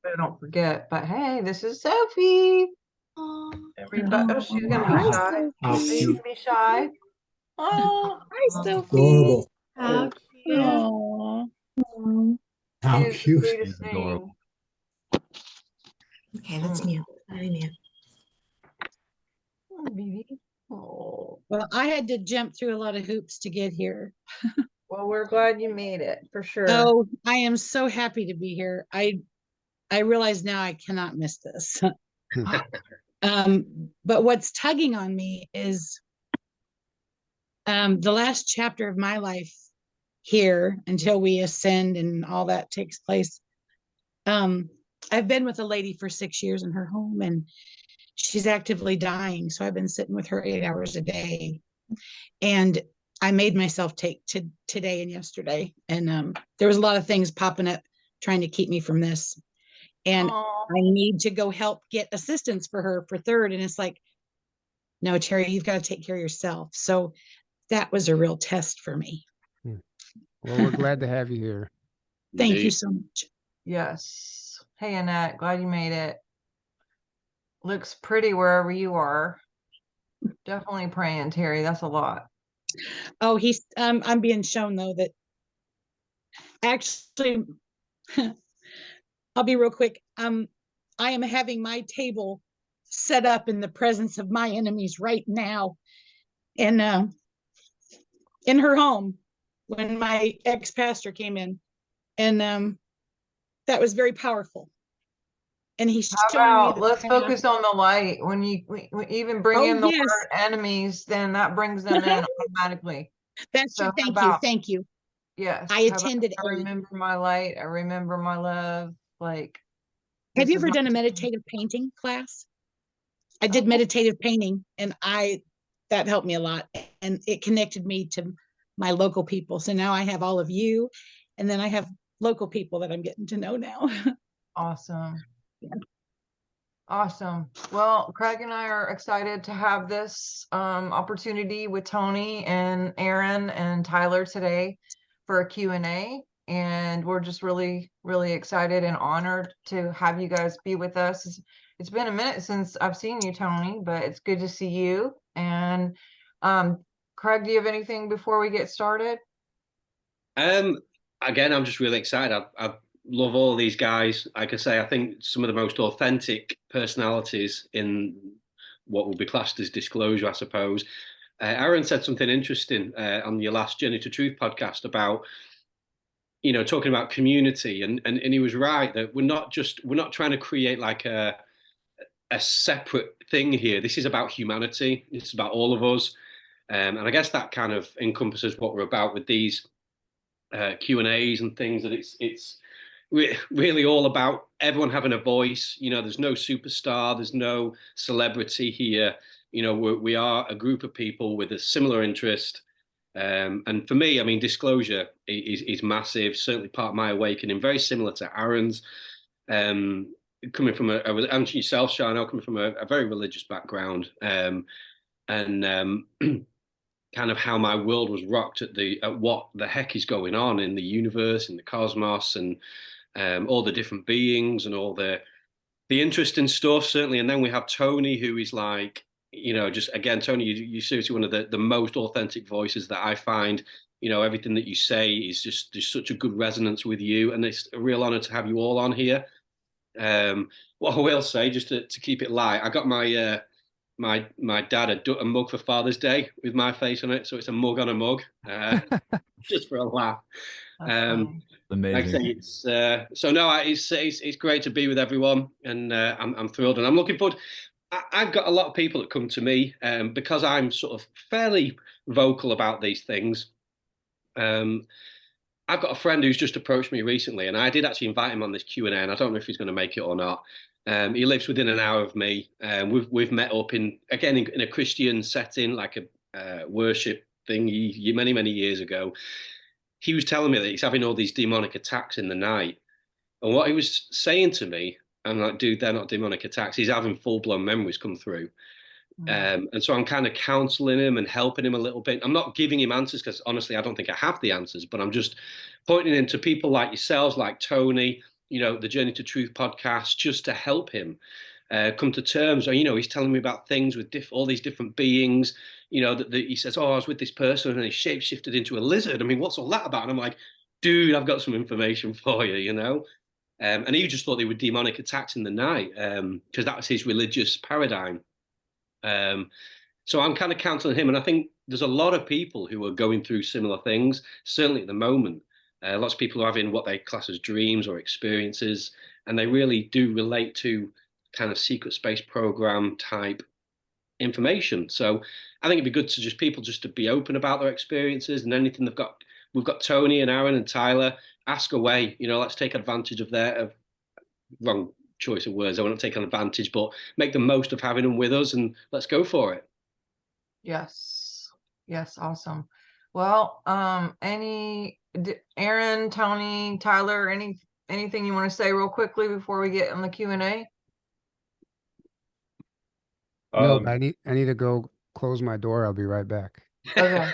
I don't forget. But hey, this is Sophie. Oh, Everybody, oh, she's gonna be hi, shy. How Are you Sophie. cute. gonna be shy? Oh, hi, Sophie. Adorable. How cute. Oh, She How is the cute. sweetest She's thing. adorable. Okay, let's mute. I mute. Oh, baby. Oh, well, I had to jump through a lot of hoops to get here. well, we're glad you made it for sure. Oh, I am so happy to be here. I realize now I cannot miss this. But what's tugging on me is the last chapter of my life here until we ascend and all that takes place. I've been with a lady for 6 years in her home, and she's actively dying. So I've been sitting with her 8 hours a day. And I made myself take today and yesterday. And there was a lot of things popping up trying to keep me from this. And Aw. I need to go help get assistance for her for third. And it's like, no, Terry, you've got to take care of yourself. So that was a real test for me. Well, we're glad to have you here. Thank you so much. Yes. Hey, Annette, glad you made it. Looks pretty wherever you are. Definitely praying, Terry. That's a lot. Oh, I'm being shown though that actually I'll be real quick. I am having my table set up in the presence of my enemies right now. And in her home when my ex-pastor came in. And that was very powerful. And he's showing me the let's path. focus on the light. When you even bring in the word enemies, then that brings them in automatically. That's true. Thank you. Yes. I attended. I remember my light. I remember my love. Like, have you ever done a meditative painting class? I did meditative painting, and that helped me a lot, and it connected me to my local people. So now I have all of you, and then I have local people that I'm getting to know now. Awesome. Yeah. Awesome. Well, Craig and I are excited to have this opportunity with Tony and Aaron and Tyler today for a Q&A. And we're just really, really excited and honored to have you guys be with us. It's been a minute since I've seen you, Tony, but it's good to see you. And Craig, do you have anything before we get started? Again, I'm just really excited. I love all these guys. Like I say, I think some of the most authentic personalities in what will be classed as Disclosure, I suppose. Aaron said something interesting on your last Journey to Truth podcast about, talking about community, and he was right that we're not trying to create like a separate thing here. This is about humanity. It's about all of us, and I guess that kind of encompasses what we're about with these Q&As and things. That it's really all about everyone having a voice. There's no superstar, there's no celebrity here. We are a group of people with a similar interest. And for me, I mean, Disclosure is massive, certainly part of my awakening, very similar to Aaron's. Coming from and yourself, Sharnael, coming from a very religious background, and kind of how my world was rocked at what the heck is going on in the universe, in the cosmos, and all the different beings and all the interesting stuff, certainly. And then we have Tony, who is like, just again, Tony, you're seriously one of the most authentic voices that I find. Everything that you say is just such a good resonance with you, and it's a real honor to have you all on here. What I will say, just to keep it light, I got my my dad a mug for Father's Day with my face on it, so it's a mug on a mug, just for a laugh. Amazing. Like I say, it's great to be with everyone, and I'm thrilled, and I'm looking forward. I've got a lot of people that come to me because I'm sort of fairly vocal about these things. I've got a friend who's just approached me recently, and I did actually invite him on this Q&A, and I don't know if he's going to make it or not. He lives within an hour of me. We've met up in a Christian setting, like a worship thing, many years ago. He was telling me that he's having all these demonic attacks in the night, and what he was saying to me, I'm like, dude, they're not demonic attacks. He's having full-blown memories come through. And so I'm kind of counseling him and helping him a little bit. I'm not giving him answers because honestly, I don't think I have the answers, but I'm just pointing him to people like yourselves, like Tony, the Journey to Truth podcast just to help him come to terms. Or, he's telling me about things with all these different beings, that he says, oh, I was with this person and he shape-shifted into a lizard. I mean, what's all that about? And I'm like, dude, I've got some information for you, and he just thought they were demonic attacks in the night because that was his religious paradigm. So I'm kind of counseling him. And I think there's a lot of people who are going through similar things, certainly at the moment. Lots of people are having what they class as dreams or experiences, and they really do relate to kind of secret space program type information. So I think it'd be good to people to be open about their experiences and anything they've got. We've got Tony and Aaron and Tyler. Ask away. Let's take advantage of wrong choice of words. I want to take advantage, but make the most of having them with us, and let's go for it. Yes. Awesome. Well, Aaron, Tony, Tyler, anything you want to say real quickly before we get on the Q&A? No, I need to go close my door. I'll be right back. Okay.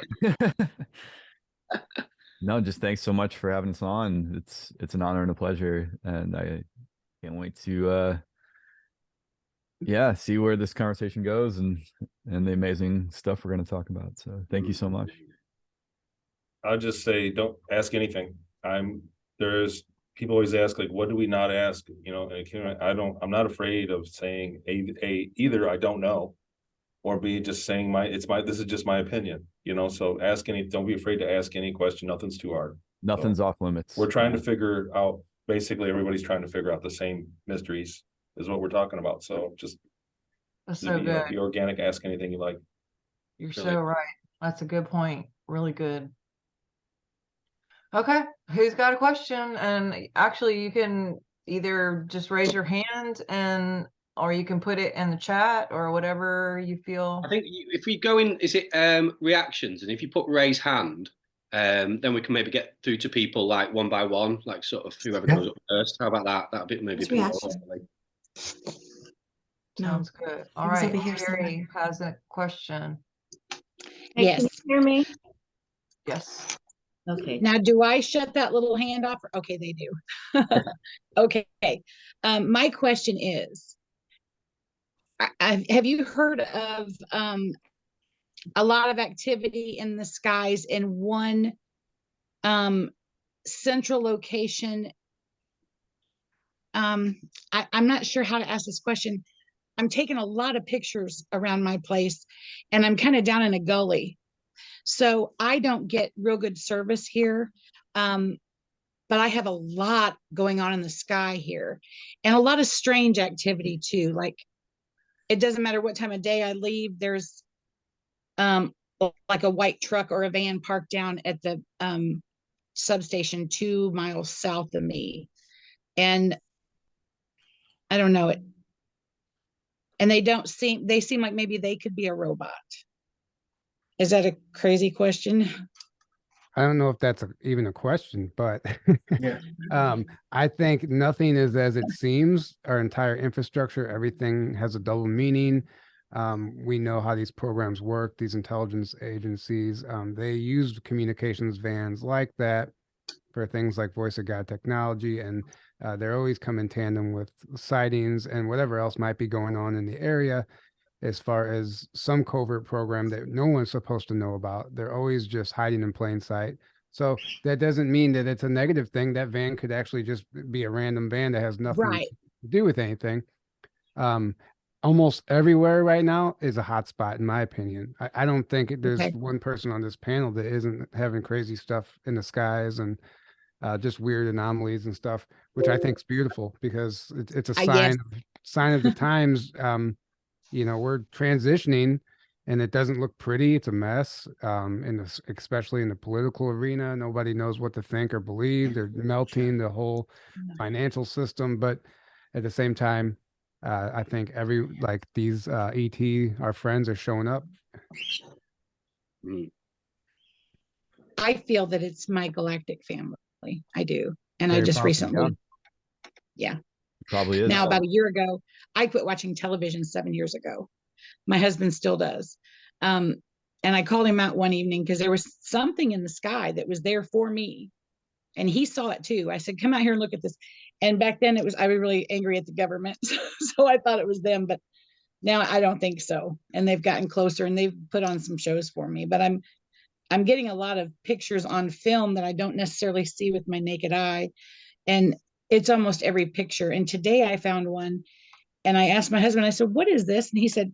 No, just thanks so much for having us on. It's an honor and a pleasure, and I can't wait to see where this conversation goes and the amazing stuff we're going to talk about. So thank you so much. I'll just say, don't ask anything. There's people always ask, like, what do we not ask? I'm not afraid of saying either I don't know, or B, just saying this is just my opinion, so don't be afraid to ask any question. Nothing's too hard. Nothing's off limits. We're trying to figure out, basically everybody's trying to figure out the same mysteries is what we're talking about. So just That's so good. Be organic, ask anything you like. You're so right. That's a good point. Really good. Okay, who's got a question? And actually, you can either just raise your hand or you can put it in the chat or whatever you feel. I think if we go in, is it reactions? And if you put raise hand, then we can maybe get through to people like one by one, like sort of whoever goes up first. How about that? That'd be maybe a bit more orderly. Sounds good. All right, Harry has a question. Hey, Yes. can you hear me? Yes. Okay. Now, do I shut that little hand off? Okay, they do. Okay. My question is, have you heard of a lot of activity in the skies in one central location? I'm not sure how to ask this question. I'm taking a lot of pictures around my place, and I'm kind of down in a gully. So I don't get real good service here. But I have a lot going on in the sky here, and a lot of strange activity too. Like, it doesn't matter what time of day I leave, there's like a white truck or a van parked down at the substation 2 miles south of me. And I don't know it. And they seem like maybe they could be a robot. Is that a crazy question? I don't know if that's even a question, but Yeah. I think nothing is as it seems. Our entire infrastructure, everything has a double meaning. We know how these programs work, these intelligence agencies. They use communications vans like that for things like voice of God technology, and they're always come in tandem with sightings and whatever else might be going on in the area. As far as some covert program that no one's supposed to know about, they're always just hiding in plain sight. So that doesn't mean that it's a negative thing. That van could actually just be a random van that has nothing Right. to do with anything. Almost everywhere right now is a hot spot, in my opinion. I don't think there's one person on this panel that isn't having crazy stuff in the skies and just weird anomalies and stuff, which I think is beautiful because it's a sign of the times. We're transitioning and it doesn't look pretty. It's a mess. Especially in the political arena, nobody knows what to think or believe. They're melting the whole financial system. But at the same time, I think these ET, our friends, are showing up. I feel that it's my galactic family. I do. And Very I just possible. recently, yeah. Probably is. Now, about a year ago, I quit watching television 7 years ago. My husband still does. And I called him out one evening because there was something in the sky that was there for me. and he saw it too. I said, come out here and look at this. And back then I was really angry at the government. So I thought it was them, but now I don't think so. And they've gotten closer and they've put on some shows for me, but I'm getting a lot of pictures on film that I don't necessarily see with my naked eye. And it's almost every picture. And today I found one and I asked my husband, I said, what is this? And he said,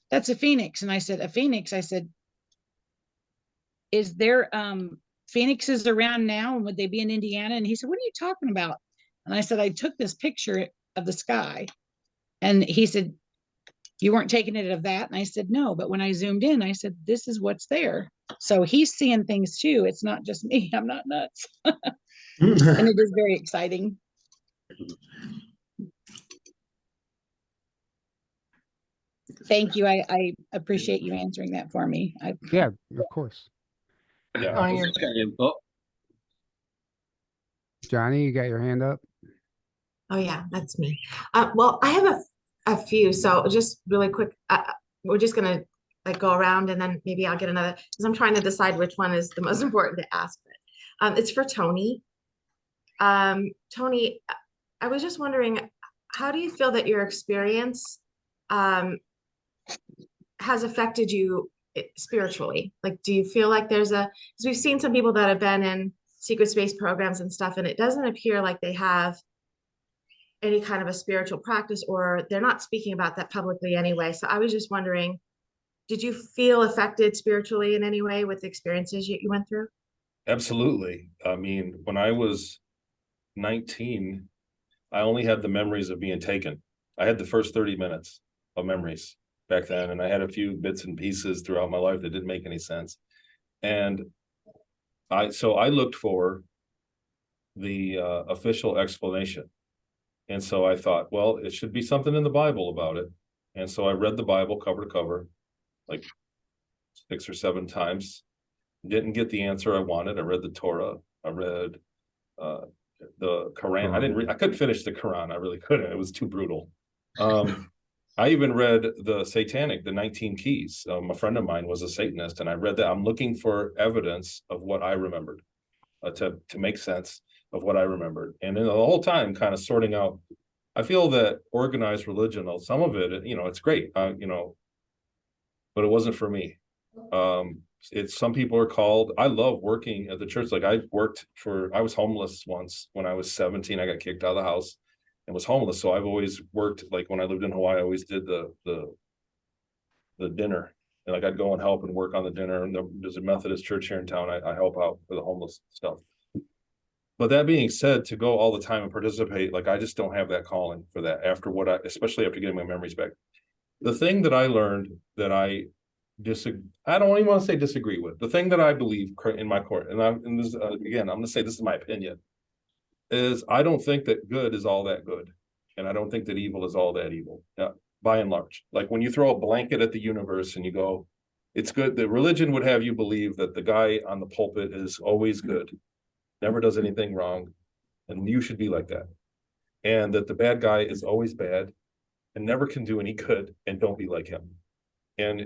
that's a phoenix. And I said, a phoenix? I said, is there phoenixes around now? And would they be in Indiana? And he said, what are you talking about? And I said, I took this picture of the sky. And he said, you weren't taking it of that? And I said, no, but when I zoomed in, I said, this is what's there. So he's seeing things too. It's not just me. I'm not nuts. And it is very exciting. Thank you. I appreciate you answering that for me. Yeah, of course. Yeah. On your- Johnny, you got your hand up? Oh yeah, that's me. Well, I have a few, so just really quick. We're just gonna like go around and then maybe I'll get another because I'm trying to decide which one is the most important to ask. But it's for Tony. Tony, I was just wondering, how do you feel that your experience has affected you spiritually? Like, do you feel like there's because we've seen some people that have been in secret space programs and stuff, and it doesn't appear like they have any kind of a spiritual practice, or they're not speaking about that publicly anyway. So I was just wondering, did you feel affected spiritually in any way with the experiences you went through? Absolutely. I mean, when I was 19, I only had the memories of being taken. I had the first 30 minutes of memories back then, and I had a few bits and pieces throughout my life that didn't make any sense. And I looked for the official explanation. And so I thought, well, it should be something in the Bible about it. And so I read the Bible cover to cover, like 6 or 7 times. Didn't get the answer I wanted. I read the Torah. I read the Quran. I couldn't finish the Quran. I really couldn't. It was too brutal. I even read the Satanic, the 19 Keys. A friend of mine was a Satanist, and I read that. I'm looking for evidence of what I remembered to make sense of what I remembered. And then the whole time kind of sorting out, I feel that organized religion, some of it, it's great, but it wasn't for me. Some people are called, I love working at the church. Like I was homeless once when I was 17. I got kicked out of the house and was homeless. So I've always worked, like when I lived in Hawaii, I always did the dinner. And like I'd go and help and work on the dinner. And there's a Methodist church here in town. I help out for the homeless stuff. But that being said, to go all the time and participate, like I just don't have that calling for that especially after getting my memories back. The thing that I learned that I don't even want to say disagree with, the thing that I believe in my court, and this, again, I'm going to say this is my opinion, is I don't think that good is all that good. And I don't think that evil is all that evil, by and large. Like when you throw a blanket at the universe and you go, it's good, the religion would have you believe that the guy on the pulpit is always good, never does anything wrong, and you should be like that. And that the bad guy is always bad and never can do any good, and don't be like him. And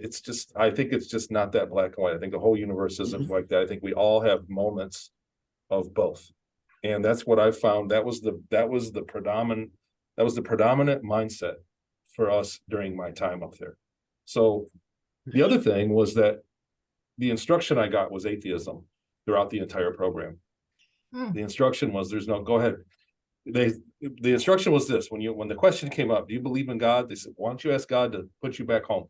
I think it's just not that black and white. I think the whole universe isn't like that. I think we all have moments of both. And that's what I found. That was the predominant mindset for us during my time up there. So the other thing was that the instruction I got was atheism throughout the entire program. The instruction was, go ahead. The instruction was this: when the question came up, do you believe in God? They said, why don't you ask God to put you back home?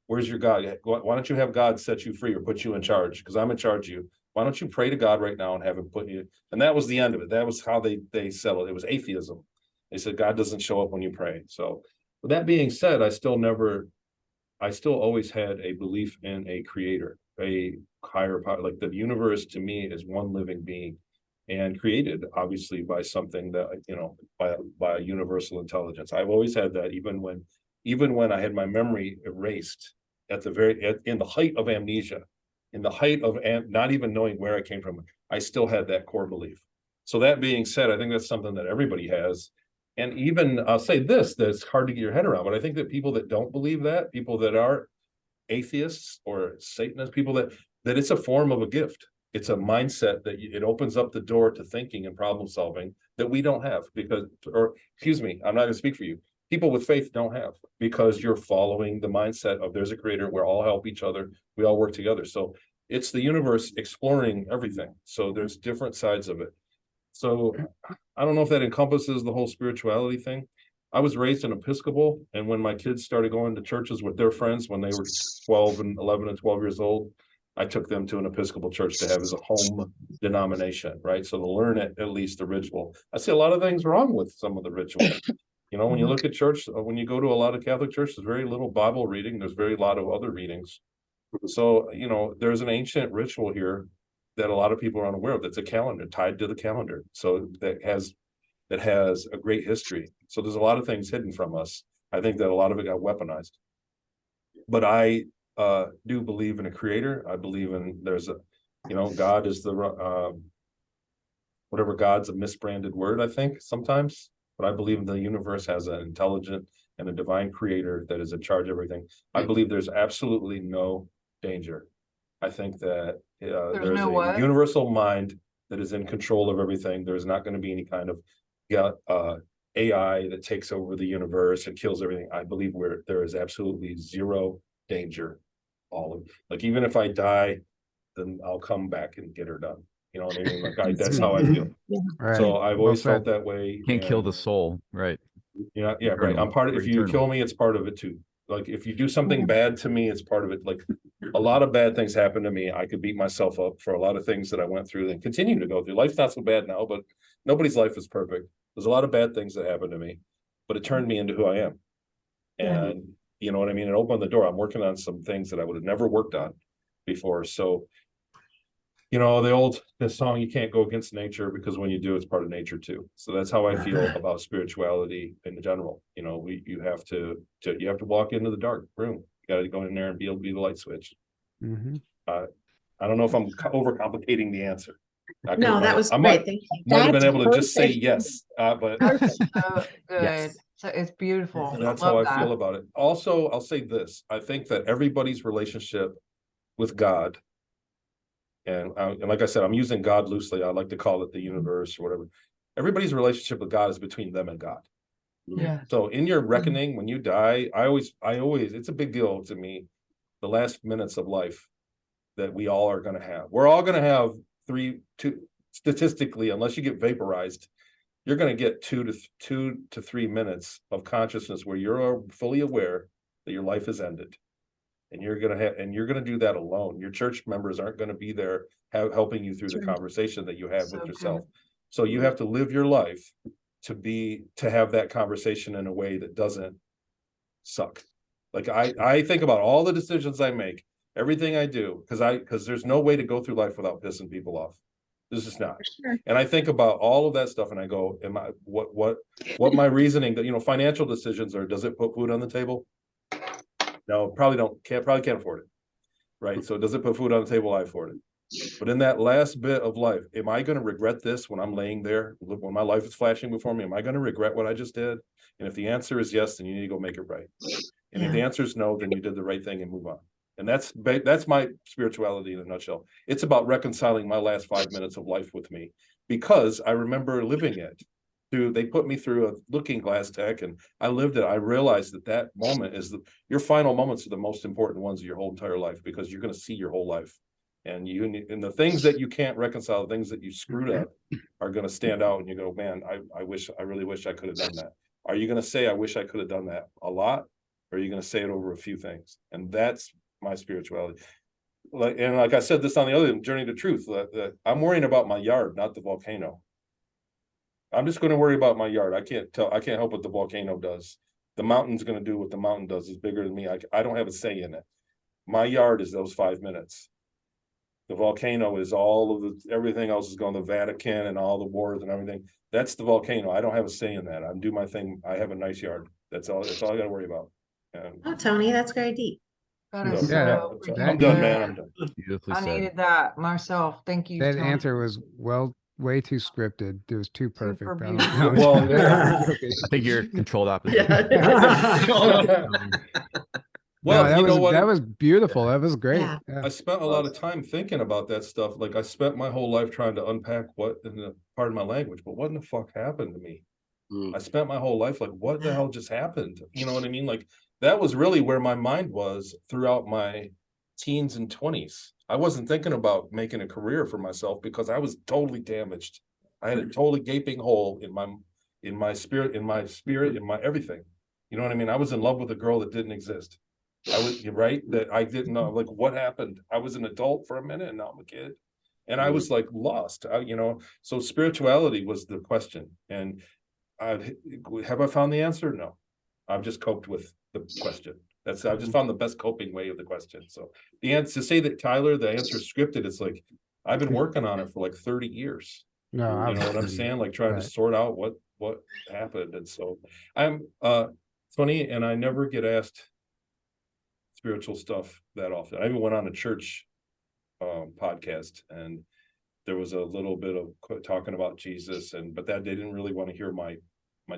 Where's your God? Why don't you have God set you free or put you in charge? Because I'm in charge of you. Why don't you pray to God right now and have him put you? And that was the end of it. That was how they settled. It was atheism. They said God doesn't show up when you pray. So with that being said, I still always had a belief in a creator, a higher power. Like the universe to me is one living being, and created obviously by something that, by a universal intelligence. I've always had that, even when I had my memory erased in the height of amnesia, in the height of not even knowing where I came from, I still had that core belief. So that being said, I think that's something that everybody has. And even I'll say this, that's hard to get your head around, but I think that people that don't believe that, people that are atheists or Satanists, people that it's a form of a gift. it's a mindset that it opens up the door to thinking and problem solving that we don't have because, or excuse me, I'm not going to speak for you. People with faith don't have, because you're following the mindset of there's a creator. We're all help each other. We all work together. So it's the universe exploring everything. So there's different sides of it. So I don't know if that encompasses the whole spirituality thing. I was raised in Episcopal, and when my kids started going to churches with their friends when they were 12 and 11 and 12 years old, I took them to an Episcopal church to have as a home denomination, right? So to learn at least the ritual. I see a lot of things wrong with some of the ritual. You know, when you look at church, when you go to a lot of Catholic churches, there's very little Bible reading. There's very lot of other readings. So, you know, there's an ancient ritual here that a lot of people are unaware of. That's a calendar tied to the calendar. So that has a great history. So there's a lot of things hidden from us. I think that a lot of it got weaponized. But I do believe in a creator. I believe in there's a, you know, God is the whatever God's a misbranded word, I think sometimes. But I believe the universe has an intelligent and a divine creator that is in charge of everything. I believe there's absolutely no danger. I think that there's a universal mind that is in control of everything. There's not going to be any kind of AI that takes over the universe and kills everything. I believe there is absolutely zero danger. Like even if I die, then I'll come back and get her done. You know what I mean? Like that's how I feel. Right. So I've always felt that way. Can't kill the soul, right? Yeah, right. I'm part of. If you kill me, it's part of it too. Like if you do something bad to me, it's part of it. Like a lot of bad things happen to me. I could beat myself up for a lot of things that I went through and continue to go through. Life's not so bad now, but nobody's life is perfect. There's a lot of bad things that happened to me, but it turned me into who I am. And you know what I mean? It opened the door. I'm working on some things that I would have never worked on before. So, you know, the song, you can't go against nature, because when you do, it's part of nature too. So that's how I feel about spirituality in general. You know, you have to walk into the dark room. You got to go in there and be able to be the light switch. Mm-hmm. I don't know if I'm overcomplicating the answer. No, that was great. Thank you. Might have been able to just say yes, but So good. Yes. So it's beautiful. that's Love how I feel about it. Also, I'll say this. I think that everybody's relationship with God, and like I said, I'm using God loosely. I like to call it the universe or whatever. Everybody's relationship with God is between them and God. Yeah. So in your reckoning, when you die, I always, it's a big deal to me, the last minutes of life that we all are going to have. We're all going to have statistically, unless you get vaporized, you're going to get 2 to 3 minutes of consciousness where you're fully aware that your life has ended. And you're going to do that alone. Your church members aren't going to be there helping you through the conversation that you have with yourself. Good. So you have to live your life to have that conversation in a way that doesn't suck. Like I think about all the decisions I make, everything I do, because there's no way to go through life without pissing people off. This is not. Sure. And I think about all of that stuff, and I go, what my reasoning that, you know, financial decisions are, does it put food on the table? No, probably can't afford it. Right. So does it put food on the table? I afford it. But in that last bit of life, am I going to regret this when I'm laying there, when my life is flashing before me? Am I going to regret what I just did? And if the answer is yes, then you need to go make it right. And if the answer is no, then you did the right thing and move on. And that's my spirituality in a nutshell. It's about reconciling my last 5 minutes of life with me, because I remember living it. They put me through a looking glass tech, and I lived it. I realized that moment is your final moments are the most important ones of your whole entire life, because you're going to see your whole life. And the things that you can't reconcile, the things that you screwed up, are going to stand out, and you go, man, I really wish I could have done that. Are you going to say, I wish I could have done that a lot? Or are you going to say it over a few things? And that's my spirituality. Like I said this on the other Journey to Truth, I'm worrying about my yard, not the volcano. I'm just going to worry about my yard. I can't help what the volcano does. The mountain's going to do what the mountain does. It's bigger than me. I don't have a say in it. My yard is those 5 minutes. The volcano is everything else is going to the Vatican and all the wars and everything. That's the volcano. I don't have a say in that. I do my thing. I have a nice yard. That's all I got to worry about. Oh, Tony, that's very deep. That is I'm done, man. I'm done. Beautifully I said. needed that myself. Thank you. That Tony. answer was way too scripted. It was too perfect. Super I think you're controlled opposite. Well, that you know what? that was beautiful. That was great. Yeah. Yeah. I spent a lot of time thinking about that stuff. Like I spent my whole life trying to unpack what in the part of my language, but what in the fuck happened to me? I spent my whole life like, what the hell just happened? You know what I mean? Like that was really where my mind was throughout my teens and 20s. I wasn't thinking about making a career for myself because I was totally damaged. I had a totally gaping hole in my spirit, in my everything. You know what I mean? I was in love with a girl that didn't exist. You're right, that I didn't know, like, what happened. I was an adult for a minute and now I'm a kid, and I was like lost. So spirituality was the question, and have I found the answer? No, I've just coped with the question. I've just found the best coping way of the question. So the answer, to say that Tyler, the answer is scripted, it's like I've been working on it for like 30 years. No, You know what I'm saying? Like trying to sort out what happened. And so I'm funny, and I never get asked spiritual stuff that often. I even went on a church podcast, and there was a little bit of talking about Jesus, but that they didn't really want to hear my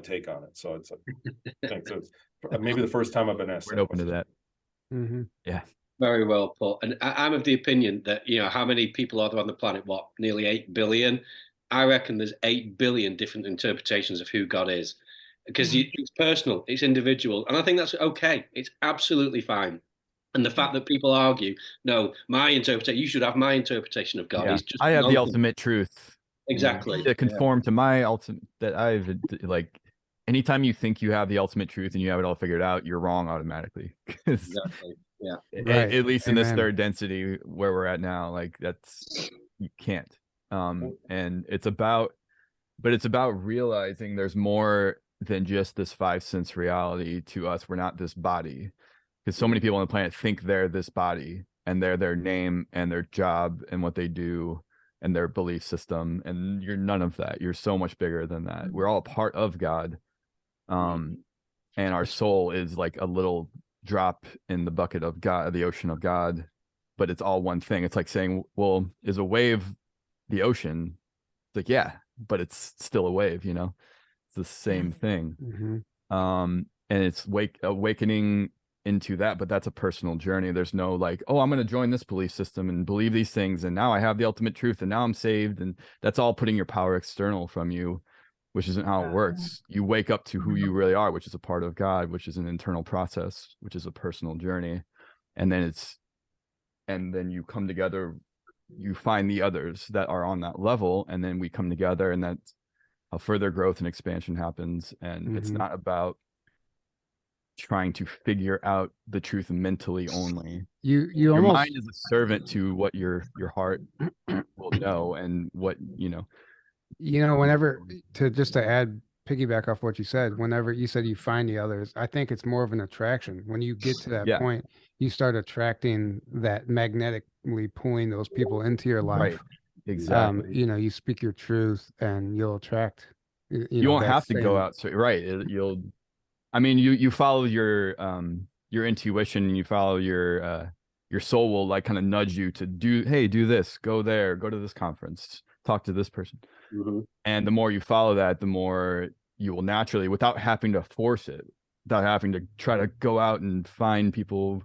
take on it. So it's I think so. It's maybe the first time I've been asked. We're open to that. Yeah. Very well put. And I'm of the opinion that, how many people are there on the planet? What, nearly 8 billion? I reckon there's 8 billion different interpretations of who God is, because it's personal, it's individual. And I think that's okay. It's absolutely fine. And the fact that people argue, no, my interpretation, you should have my interpretation of God. Yeah. Is just I have nonsense. the ultimate truth. Exactly. To conform to my ultimate, that I've like, anytime you think you have the ultimate truth and you have it all figured out, you're wrong automatically. Exactly. Yeah. At least in this third density where we're at now, like you can't. And it's about realizing there's more than just this 5 sense reality to us. We're not this body, because so many people on the planet think they're this body, and they're their name and their job and what they do and their belief system, and you're none of that. You're so much bigger than that. We're all part of God, and our soul is like a little drop in the bucket of God, the ocean of God, but it's all one thing. It's like saying, well, is a wave the ocean? It's like, yeah, but it's still a wave, it's the same thing. And it's awakening into that, but that's a personal journey. There's no like, oh, I'm going to join this belief system and believe these things, and now I have the ultimate truth, and now I'm saved. And that's all putting your power external from you, which isn't how it works. You wake up to who you really are, which is a part of God, which is an internal process, which is a personal journey. And then you come together, you find the others that are on that level, and then we come together, and that's how further growth and expansion happens. And it's not about trying to figure out the truth mentally only. Your mind is a servant to what your heart will know, and what whenever to add, piggyback off what you said, whenever you said you find the others, I think it's more of an attraction. When you get to that point, you start attracting that, magnetically pulling those people into your life. Right. Exactly. You speak your truth and you'll attract, you won't have to go out. So right. You follow your intuition, and you follow your soul will like kind of nudge you to do this, go there, go to this conference, talk to this person. And the more you follow that, the more you will naturally, without having to force it, without having to try to go out and find people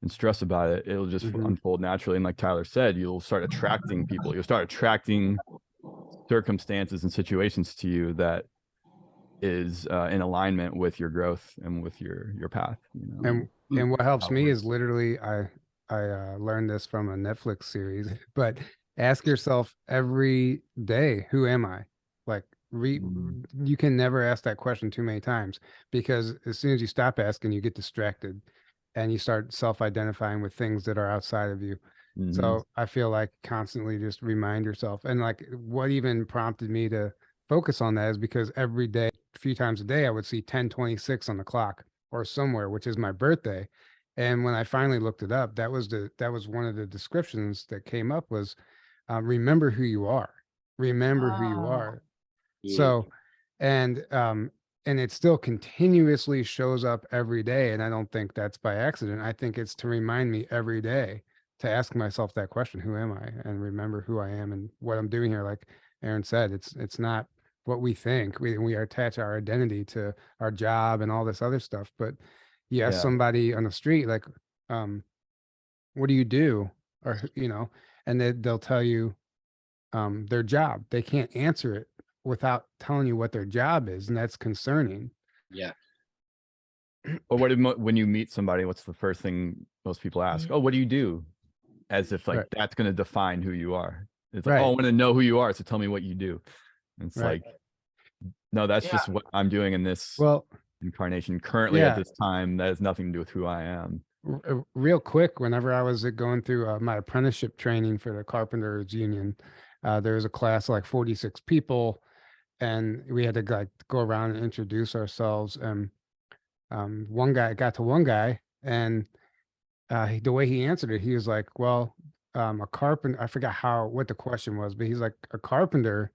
and stress about it, it'll just unfold naturally. And like Tyler said, you'll start attracting people. You'll start attracting circumstances and situations to you that is in alignment with your growth and with your path. And what helps me is literally, I learned this from a Netflix series, but ask yourself every day, who am I? Like, you can never ask that question too many times, because as soon as you stop asking, you get distracted and you start self-identifying with things that are outside of you. So I feel like constantly just remind yourself. And like, what even prompted me to focus on that is because every day, a few times a day, I would see 10:26 on the clock or somewhere, which is my birthday. And when I finally looked it up, that was one of the descriptions that came up was, remember who you are. Remember who you are. So, and it still continuously shows up every day. And I don't think that's by accident. I think it's to remind me every day to ask myself that question, who am I? And remember who I am and what I'm doing here. Like Aaron said, it's not what we think. We attach our identity to our job and all this other stuff. But you ask somebody on the street, like, what do you do? Or, and they'll tell you their job. They can't answer it without telling you what their job is. And that's concerning. Yeah. Or when you meet somebody, what's the first thing most people ask? Oh, what do you do? As if like that's going to define who you are. It's like, oh, I want to know who you are, so tell me what you do. And it's like, no, that's just what I'm doing in this incarnation currently at this time. That has nothing to do with who I am. Real quick, whenever I was going through my apprenticeship training for the Carpenters Union, there was a class of like 46 people, and we had to like go around and introduce ourselves. And one guy, and the way he answered it, he was like, well, a carpenter, I forgot what the question was, but he's like, a carpenter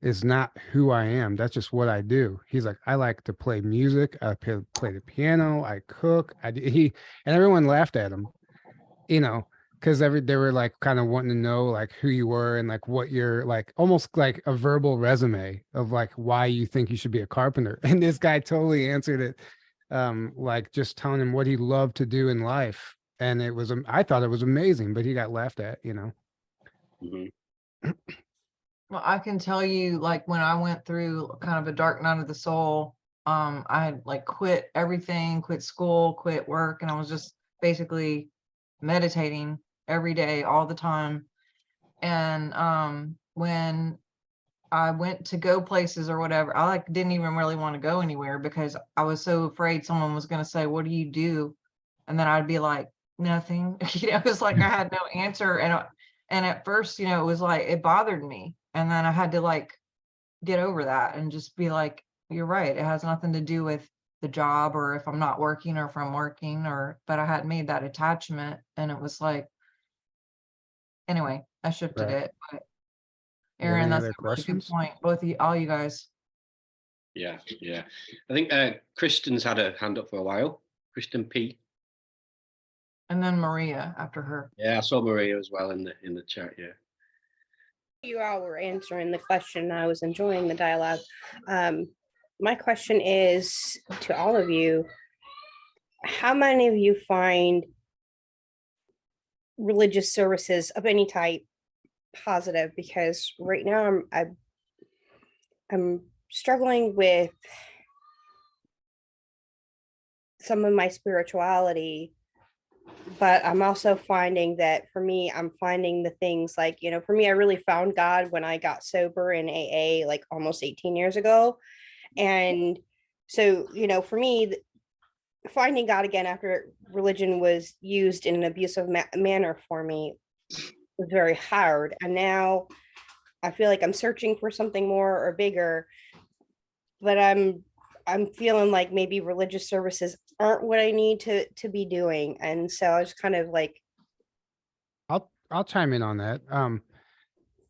is not who I am. That's just what I do. He's like, I like to play music. I play the piano. I cook. And everyone laughed at him, because they were like kind of wanting to know like who you were and like what you're like, almost like a verbal resume of like why you think you should be a carpenter. And this guy totally answered it, like just telling him what he loved to do in life. And I thought it was amazing, but he got laughed at, Mm-hmm. Well, I can tell you, like when I went through kind of a dark night of the soul, I had like quit everything, quit school, quit work, and I was just basically meditating every day, all the time. And when I went to go places or whatever, I like didn't even really want to go anywhere because I was so afraid someone was going to say, "What do you do?" And then I'd be like, "Nothing." It was like I had no answer. And at first, it was like it bothered me. And then I had to like get over that and just be like, you're right. It has nothing to do with the job or if I'm not working or if I'm working but I had made that attachment, and it was like, anyway, I shifted it. But Aaron, that's a really good point. All you guys. Yeah. I think Kristen's had a hand up for a while. Kristen P. And then Maria after her. Yeah, I saw Maria as well in the chat. Yeah. You all were answering the question. I was enjoying the dialogue. My question is to all of you: how many of you find religious services of any type positive? Because right now I'm struggling with some of my spirituality, but I'm also finding that for me, I'm finding the things like, for me, I really found God when I got sober in AA, like almost 18 years ago. And so, for me, finding God again after religion was used in an abusive manner for me was very hard. And now I feel like I'm searching for something more or bigger, but I'm feeling like maybe religious services aren't what I need to be doing. And so I was kind of like, I'll chime in on that.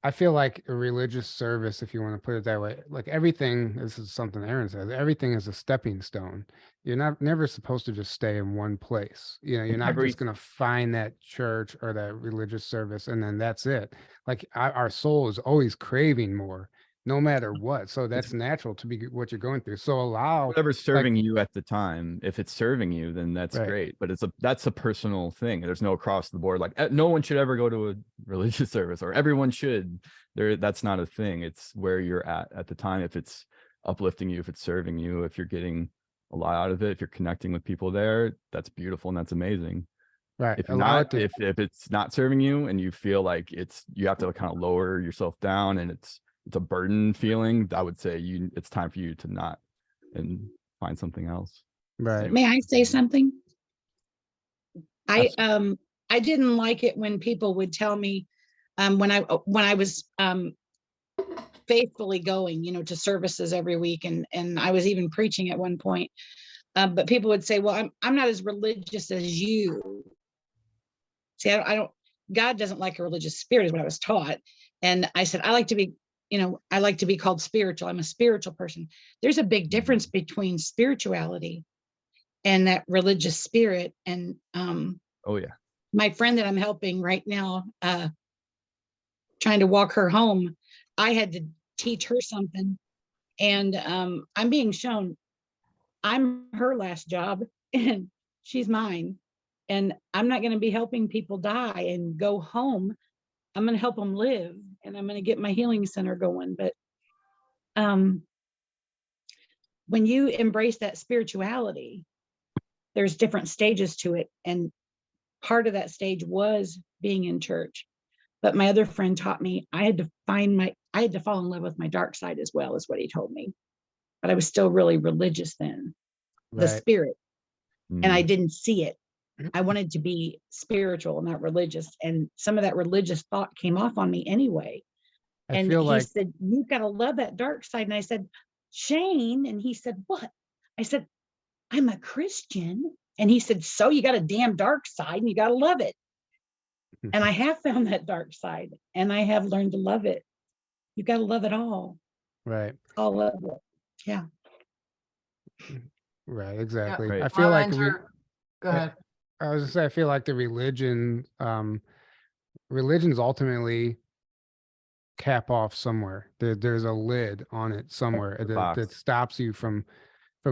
I feel like a religious service, if you want to put it that way, like everything, this is something Aaron says, everything is a stepping stone. You're never supposed to just stay in one place. You're not just going to find that church or that religious service and then that's it. Like our soul is always craving more, no matter what. So that's natural to be what you're going through. So allow whatever's serving you at the time. If it's serving you, then that's great. But that's a personal thing. There's no across the board, like no one should ever go to a religious service or everyone should. That's not a thing. It's where you're at the time. If it's uplifting you, if it's serving you, if you're getting a lot out of it, if you're connecting with people there, that's beautiful and that's amazing. Right. If not, if it's not serving you and you feel like you have to kind of lower yourself down and it's a burden feeling, I would say it's time for you to not and find something else. Right. May I say something? I didn't like it when people would tell me when I was faithfully going, to services every week, and I was even preaching at one point. But people would say, well, I'm not as religious as you. See, I don't, God doesn't like a religious spirit is what I was taught. And I said, I like to be called spiritual. I'm a spiritual person. There's a big difference between spirituality and that religious spirit. And oh yeah, my friend that I'm helping right now, trying to walk her home, I had to teach her something. And I'm being shown I'm her last job and she's mine. And I'm not going to be helping people die and go home. I'm going to help them live, and I'm going to get my healing center going. But when you embrace that spirituality, there's different stages to it. And part of that stage was being in church. But my other friend taught me I had to fall in love with my dark side as well, is what he told me. But I was still really religious then, the spirit. And I didn't see it. I wanted to be spiritual, not religious. And some of that religious thought came off on me anyway. And he said, you've got to love that dark side. And I said, Shane. And he said, what? I said, I'm a Christian. And he said, so you got a damn dark side and you got to love it. And I have found that dark side, and I have learned to love it. You got to love it all. Right. All of it. Yeah. Right. Exactly. Right. I feel like go ahead. I was gonna say, I feel like the religions ultimately cap off somewhere. There's a lid on it somewhere that stops you from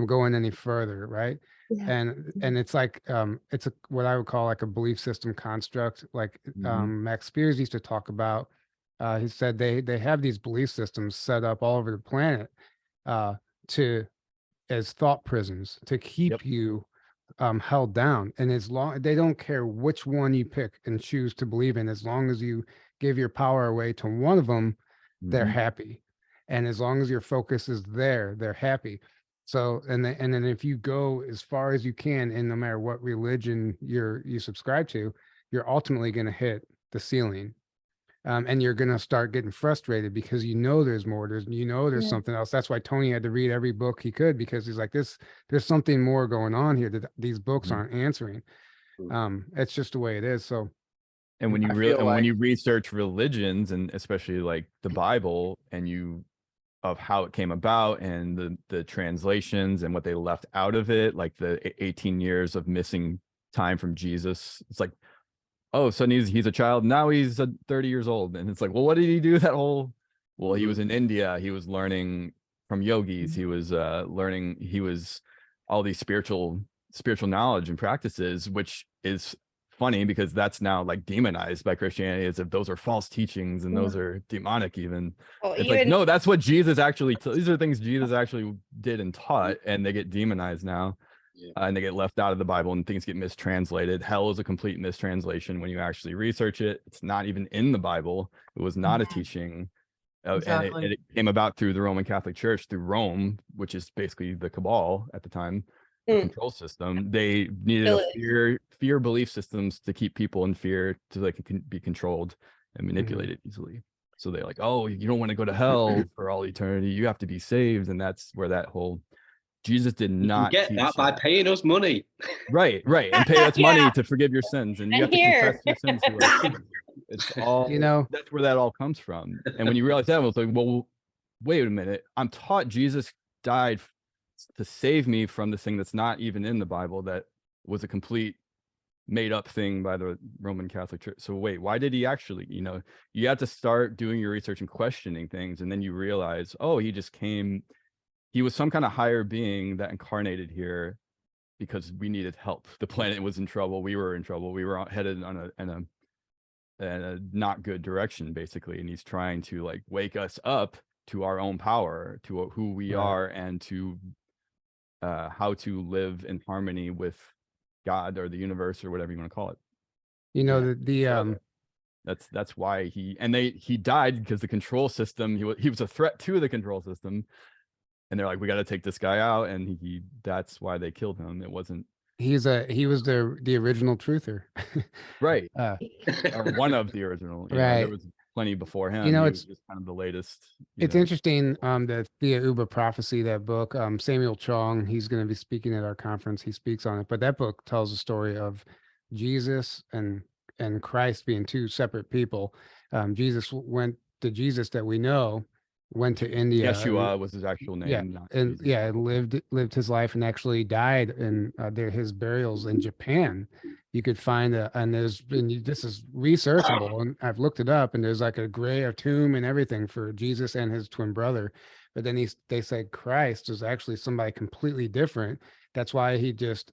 going any further, right? Yeah. And it's like it's what I would call like a belief system construct. Like Max Spears used to talk about. He said they have these belief systems set up all over the planet as thought prisons to keep you held down. And as long they don't care which one you pick and choose to believe in, as long as you give your power away to one of them, they're happy. And as long as your focus is there, they're happy. So, and then if you go as far as you can, and no matter what religion you subscribe to, you're ultimately going to hit the ceiling. And you're going to start getting frustrated because there's more, there's something else. That's why Tony had to read every book he could, because he's like, there's something more going on here that these books aren't answering. It's just the way it is. So, and when you research religions, and especially like the Bible, and of how it came about and the translations and what they left out of it, like the 18 years of missing time from Jesus. It's like, oh, suddenly he's a child. Now he's 30 years old. And it's like, well, what did he do well, he was in India. He was learning from yogis. He was all these spiritual knowledge and practices, which is funny because that's now like demonized by Christianity, as if those are false teachings and those are demonic even. Well, it's like, no, that's what Jesus actually, these are things Jesus actually did and taught, and they get demonized now. And they get left out of the Bible, and things get mistranslated. Hell is a complete mistranslation when you actually research it. It's not even in the Bible. It was not a teaching. Exactly. And it came about through the Roman Catholic Church, through Rome, which is basically the cabal at the time, the control system. They needed fear belief systems to keep people in fear, so they can be controlled and manipulated easily. So they're like, oh, you don't want to go to hell for all eternity. You have to be saved. And that's where that whole Jesus did not get that by paying us money. Right. And pay us money to forgive your sins. And you have to confess your sins to us. It's all, that's where that all comes from. And when you realize that, I was like, well, wait a minute. I'm taught Jesus died to save me from this thing that's not even in the Bible, that was a complete made up thing by the Roman Catholic Church. So wait, why did he actually, you have to start doing your research and questioning things. And then you realize, oh, he just came. He was some kind of higher being that incarnated here because we needed help. The planet was in trouble. We were in trouble. We were headed in a not good direction, basically. And he's trying to like wake us up to our own power, to who we are, and to how to live in harmony with God or the universe or whatever you want to call it. That's why he died, because the control system, he was a threat to the control system. And they're like, we got to take this guy out, and that's why they killed him. It wasn't. He was the original truther, right? One of the original, right? There was plenty before him. It's just kind of the latest. It's interesting. The Thea Uber Prophecy, that book. Samuel Chong, he's going to be speaking at our conference. He speaks on it, but that book tells the story of Jesus and Christ being two separate people. Jesus that we know went to India. Yeshua was his actual name. And lived his life and actually died in his burials in Japan. You could find this is researchable, and I've looked it up, and there's like a tomb and everything for Jesus and his twin brother. but then they say Christ is actually somebody completely different. That's why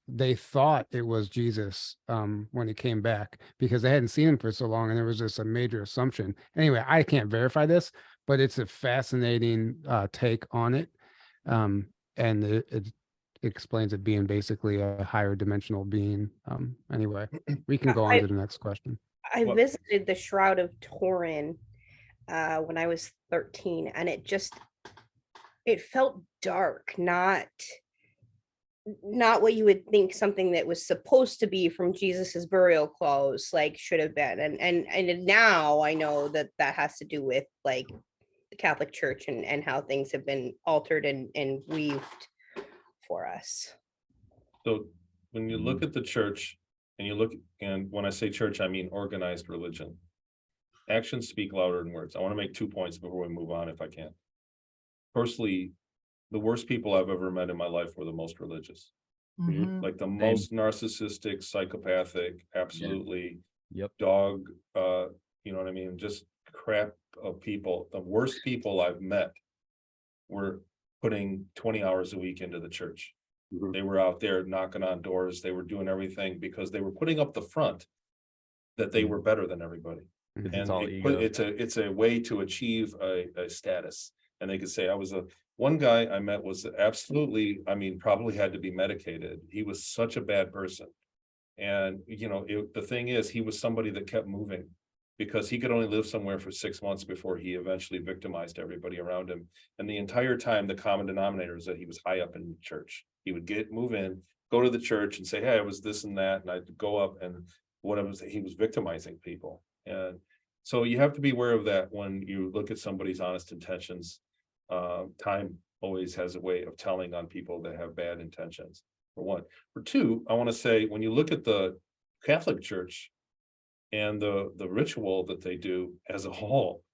they thought it was Jesus when he came back, because they hadn't seen him for so long, and there was just a major assumption. Anyway, I can't verify this, but it's a fascinating take on it. And it explains it being basically a higher dimensional being. Anyway, we can go on to the next question. I visited the Shroud of Turin when I was 13, and it felt dark, not what you would think something that was supposed to be from Jesus's burial clothes like should have been. And now I know that has to do with like the Catholic Church and how things have been altered and weaved for us. So when you look at the church and when I say church, I mean organized religion. Actions speak louder than words. I want to make 2 points before we move on, if I can. Firstly, the worst people I've ever met in my life were the most religious. Mhm. Like the most narcissistic, psychopathic, absolutely dog, you know what I mean? Just crap of people. The worst people I've met were putting 20 hours a week into the church. They were out there knocking on doors. They were doing everything because they were putting up the front that they were better than everybody. It's And all ego. it's a way to achieve a status. And they could say, one guy I met was absolutely, I mean, probably had to be medicated. He was such a bad person. And, you know, the thing is, he was somebody that kept moving because he could only live somewhere for 6 months before he eventually victimized everybody around him. And the entire time, the common denominator is that he was high up in the church. He would move in, go to the church and say, hey, I was this and that. And I'd go up, and he was victimizing people. And so you have to be aware of that when you look at somebody's honest intentions. Time always has a way of telling on people that have bad intentions, for one. For two, I want to say, when you look at the Catholic Church and the ritual that they do as a whole,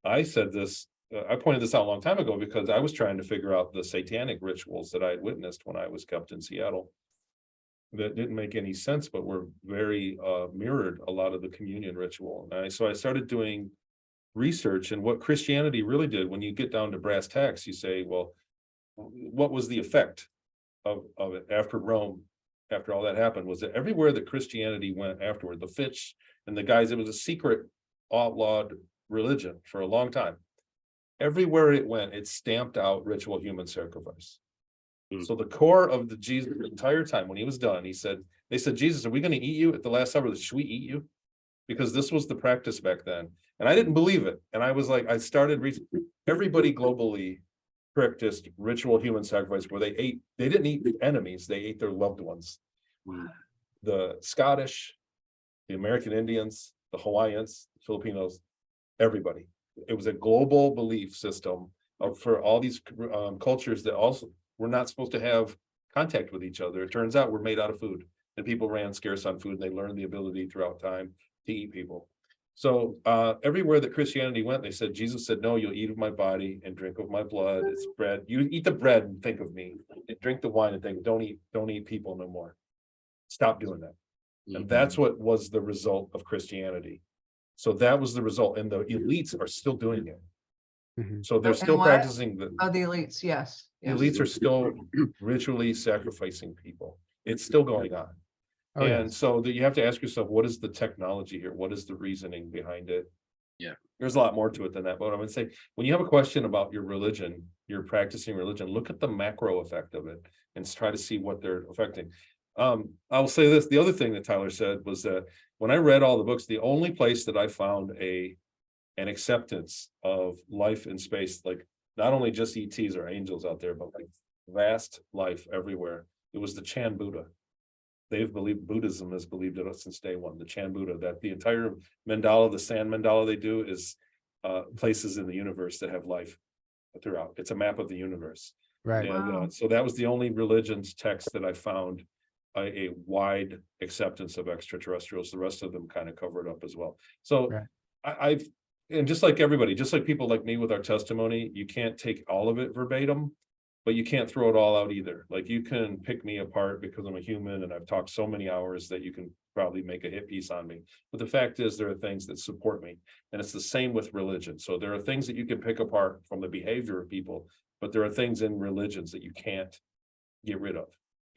I said this, I pointed this out a long time ago because I was trying to figure out the satanic rituals that I had witnessed when I was kept in Seattle that didn't make any sense, but were very mirrored a lot of the communion ritual. And so I started doing research, and what Christianity really did. When you get down to brass tacks, you say, well, what was the effect of it after Rome, after all that happened? Was that everywhere that Christianity went afterward, the fish and the guys, it was a secret outlawed religion for a long time. Everywhere it went, it stamped out ritual human sacrifice. So the core of the Jesus, the entire time when he was done, they said, Jesus, are we going to eat you at the Last Supper? Should we eat you? Because this was the practice back then. And I didn't believe it. And I was like, I started reading. Everybody globally practiced ritual human sacrifice where they didn't eat the enemies, they ate their loved ones. The Scottish, the American Indians, the Hawaiians, the Filipinos, everybody. It was a global belief system for all these cultures that also were not supposed to have contact with each other. It turns out we're made out of food, and people ran scarce on food, and they learned the ability throughout time to eat people. So everywhere that Christianity went, they said, Jesus said, no, you'll eat of my body and drink of my blood. It's bread. You eat the bread and think of me, and drink the wine and think, don't eat people no more. Stop doing that. And that's what was the result of Christianity. So that was the result. And the elites are still doing it. So they're still practicing the elites. Yes. The elites are still ritually sacrificing people. It's still going on. So you have to ask yourself, what is the technology here? What is the reasoning behind it? Yeah. There's a lot more to it than that. But I would say, when you have a question about your religion, your practicing religion, look at the macro effect of it and try to see what they're affecting. I'll say this, the other thing that Tyler said was that when I read all the books, the only place that I found an acceptance of life in space, like not only just ETs or angels out there, but like vast life everywhere, it was the Chan Buddha. Buddhism has believed it since day one, the Chan Buddha, that the entire mandala, the sand mandala they do is places in the universe that have life throughout. It's a map of the universe. Right. And so that was the only religion's text that I found a wide acceptance of extraterrestrials. The rest of them kind of cover it up as well. So and just like everybody, just like people like me with our testimony, you can't take all of it verbatim, but you can't throw it all out either. Like, you can pick me apart because I'm a human and I've talked so many hours that you can probably make a hit piece on me. But the fact is, there are things that support me. And it's the same with religion. So there are things that you can pick apart from the behavior of people, but there are things in religions that you can't get rid of.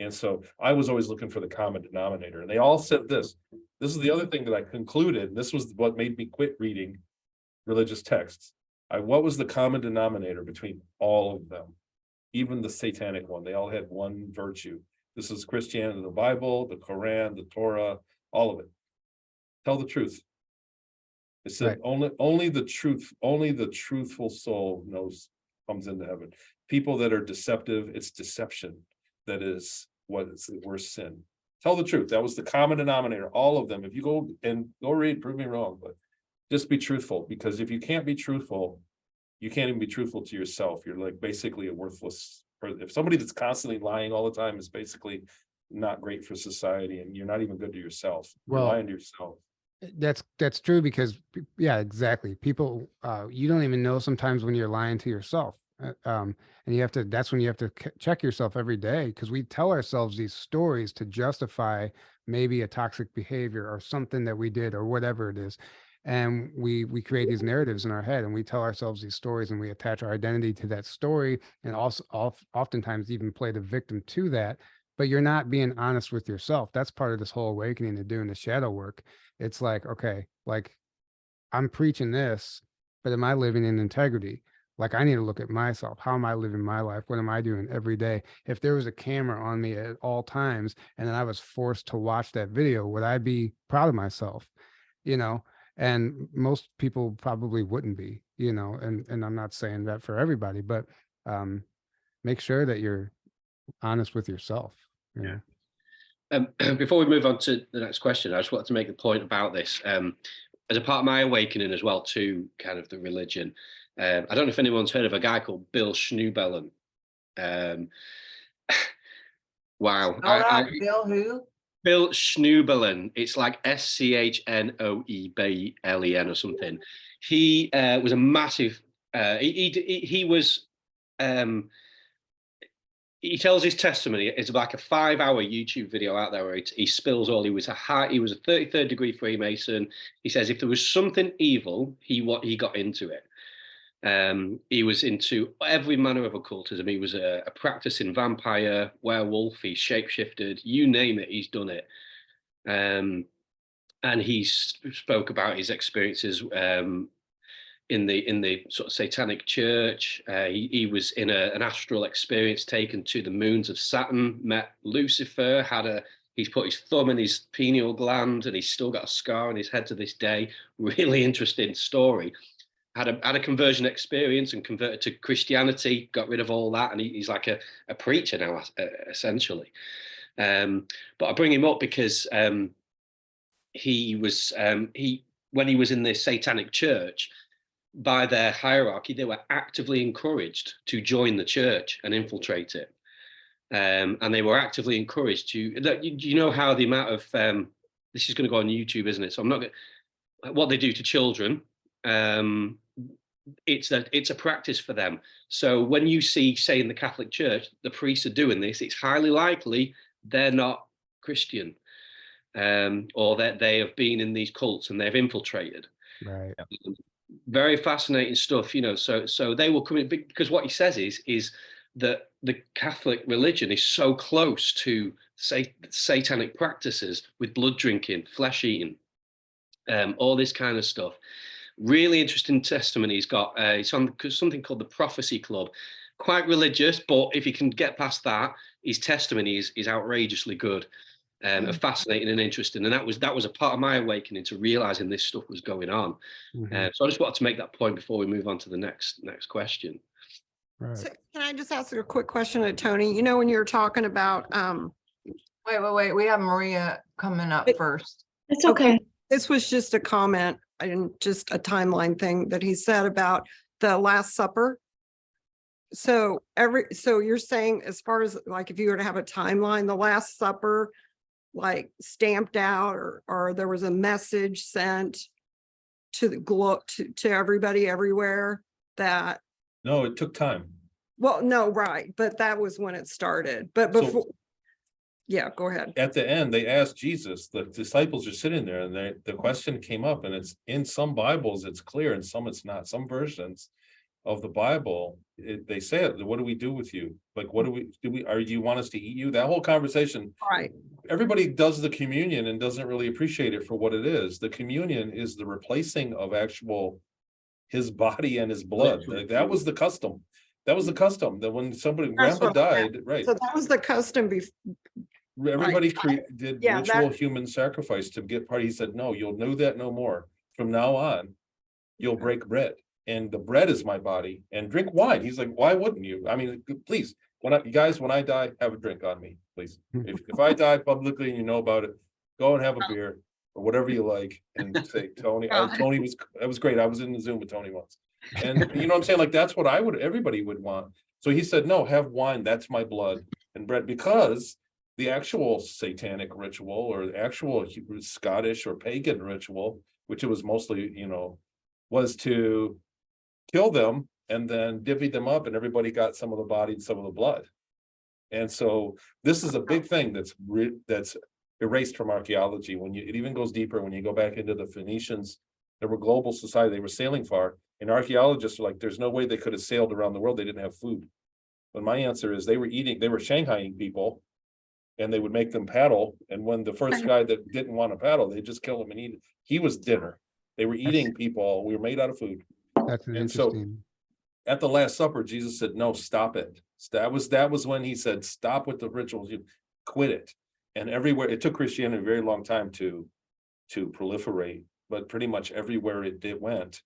And so I was always looking for the common denominator. And they all said this. This is the other thing that I concluded. This was what made me quit reading religious texts. What was the common denominator between all of them? Even the satanic one, they all had one virtue. This is Christianity, the Bible, the Quran, the Torah, all of it. Tell the truth. It said only the truth, only the truthful soul comes into heaven. People that are deceptive, it's deception that is what is the worst sin. Tell the truth. That was the common denominator, all of them. If you go read, prove me wrong, but just be truthful, because if you can't be truthful, you can't even be truthful to yourself. You're like basically a worthless person. If somebody that's constantly lying all the time is basically not great for society, and you're not even good to yourself. You're lying to yourself. That's true, because yeah, exactly. People, you don't even know sometimes when you're lying to yourself. And that's when you have to check yourself every day, because we tell ourselves these stories to justify maybe a toxic behavior or something that we did or whatever it is. And we create these narratives in our head, and we tell ourselves these stories, and we attach our identity to that story, and also oftentimes even play the victim to that. But you're not being honest with yourself. That's part of this whole awakening and doing the shadow work. It's like, okay, like I'm preaching this, but am I living in integrity? Like I need to look at myself. How am I living my life? What am I doing every day? If there was a camera on me at all times and then I was forced to watch that video, would I be proud of myself? And most people probably wouldn't be, and I'm not saying that for everybody, but make sure that you're honest with yourself. Before we move on to the next question, I just wanted to make a point about this. As a part of my awakening as well to kind of the religion, I don't know if anyone's heard of a guy called Bill Schnoebelen. Wow. Bill who? Bill Schnoebelen. It's like Schnoebelen or something. He was a massive. He was. He tells his testimony. It's like a 5-hour YouTube video out there where he spills all. He was a 33rd degree Freemason. He says if there was something evil, he got into it. He was into every manner of occultism. He was a practicing vampire, werewolf. He shapeshifted. You name it, he's done it. And he spoke about his experiences in the sort of satanic church. He was in an astral experience, taken to the moons of Saturn, met Lucifer, he's put his thumb in his pineal gland, and he's still got a scar on his head to this day. Really interesting story. Had a conversion experience and converted to Christianity, got rid of all that, and he's like a preacher now, essentially. But I bring him up because when he was in the satanic church, by their hierarchy, they were actively encouraged to join the church and infiltrate it. And they were actively encouraged to, you know how the amount of, this is going to go on YouTube, isn't it? So I'm not going to, what they do to children, it's a practice for them. So when you see, say in the Catholic Church, the priests are doing this, it's highly likely they're not Christian, or that they have been in these cults and they've infiltrated. Right. Very fascinating stuff, so they will come in, because what he says is that the Catholic religion is so close to satanic practices with blood drinking, flesh eating, all this kind of stuff. Really interesting testimony he's got. It's on something called the Prophecy Club. Quite religious, but if you can get past that, his testimony is outrageously good. Fascinating and interesting, and that was a part of my awakening to realizing this stuff was going on. So I just wanted to make that point before we move on to the next question. Right. So can I just ask a quick question to Tony? When you're talking about Wait, we have Maria coming up first. It's okay. This was just a comment and just a timeline thing that he said about the Last Supper. So you're saying, as far as like if you were to have a timeline, the Last Supper like stamped out, or there was a message sent to the globe to everybody everywhere that. No, it took time. Well, no, right, but that was when it started. But before, Yeah, go ahead. At the end, they asked Jesus, the disciples are sitting there, and the question came up, and it's in some Bibles, it's clear, and some it's not. Some versions of the Bible, they say it, what do we do with you? Like, what do you want us to eat you? That whole conversation, Right. everybody does the communion and doesn't really appreciate it for what it is. The communion is the replacing of actual his body and his blood. That was the custom. That was the custom, that when somebody, That's grandpa what I died, right? So that was the custom before. Everybody did Yeah, ritual human sacrifice to get part. He said, no, you'll know that no more. From now on, you'll break bread. And the bread is my body, and drink wine. He's like, why wouldn't you? I mean, please, when I die, have a drink on me, please. If I die publicly and you know about it, go and have a beer or whatever you like, and say, Tony, that was great. I was in the Zoom with Tony once. And you know what I'm saying? Like, that's what everybody would want. So he said, no, have wine. That's my blood and bread, because the actual satanic ritual or the actual Scottish or pagan ritual, which it was mostly, was to kill them and then divvy them up, and everybody got some of the body and some of the blood. And so this is a big thing that's erased from archaeology. It even goes deeper when you go back into the Phoenicians. There were global society, they were sailing far, and archaeologists are like, there's no way they could have sailed around the world, they didn't have food. But my answer is they were Shanghaiing people, and they would make them paddle, and when the first guy that didn't want to paddle, they just kill him and eat it. He was dinner. They were eating people. We were made out of food. That's an And interesting. So at the Last Supper, Jesus said, no, stop it. That was when he said, stop with the rituals, you quit it. And everywhere, it took Christianity a very long time to proliferate, but pretty much everywhere it went,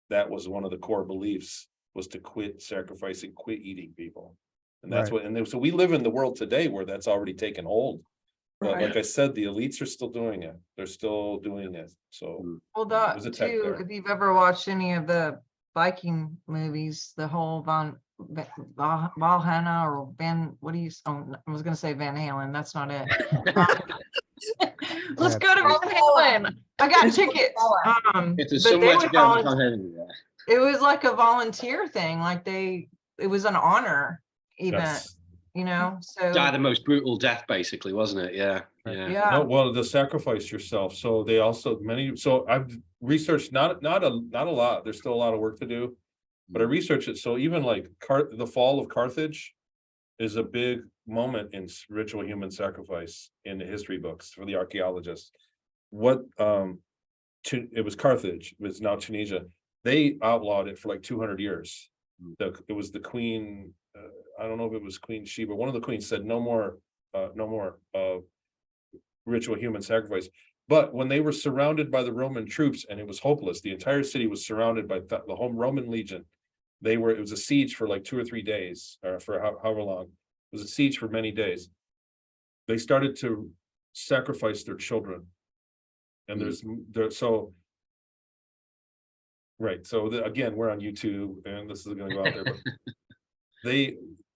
that was one of the core beliefs, was to quit sacrificing, quit eating people. And that's Right. so we live in the world today where that's already taken hold. But Right. like I said, the elites are still doing it. They're still doing it. So Well, there's a tech too, there. if you've ever watched any of the Viking movies, the whole Valhalla or I was gonna say Van Halen, that's not it. Let's Yeah. go to Van Halen. I got tickets. It's But they somewhere to would go. it was like a volunteer thing, like it was an honor event, Yes. so Die the most brutal death, basically, wasn't it? Yeah. Yeah. yeah. No, well, the sacrifice yourself. So they also so I've researched not a lot. There's still a lot of work to do, but I researched it. So even like the fall of Carthage is a big moment in ritual human sacrifice in the history books for the archaeologists. It was Carthage, it's now Tunisia. They outlawed it for like 200 years. It was the queen, I don't know if it was Queen Sheba, one of the queens said no more ritual human sacrifice. But when they were surrounded by the Roman troops and it was hopeless, the entire city was surrounded by the whole Roman legion. It was a siege for like 2 or 3 days, or for however long. It was a siege for many days. They started to sacrifice their children. And again, we're on YouTube, and this is going to go out there, but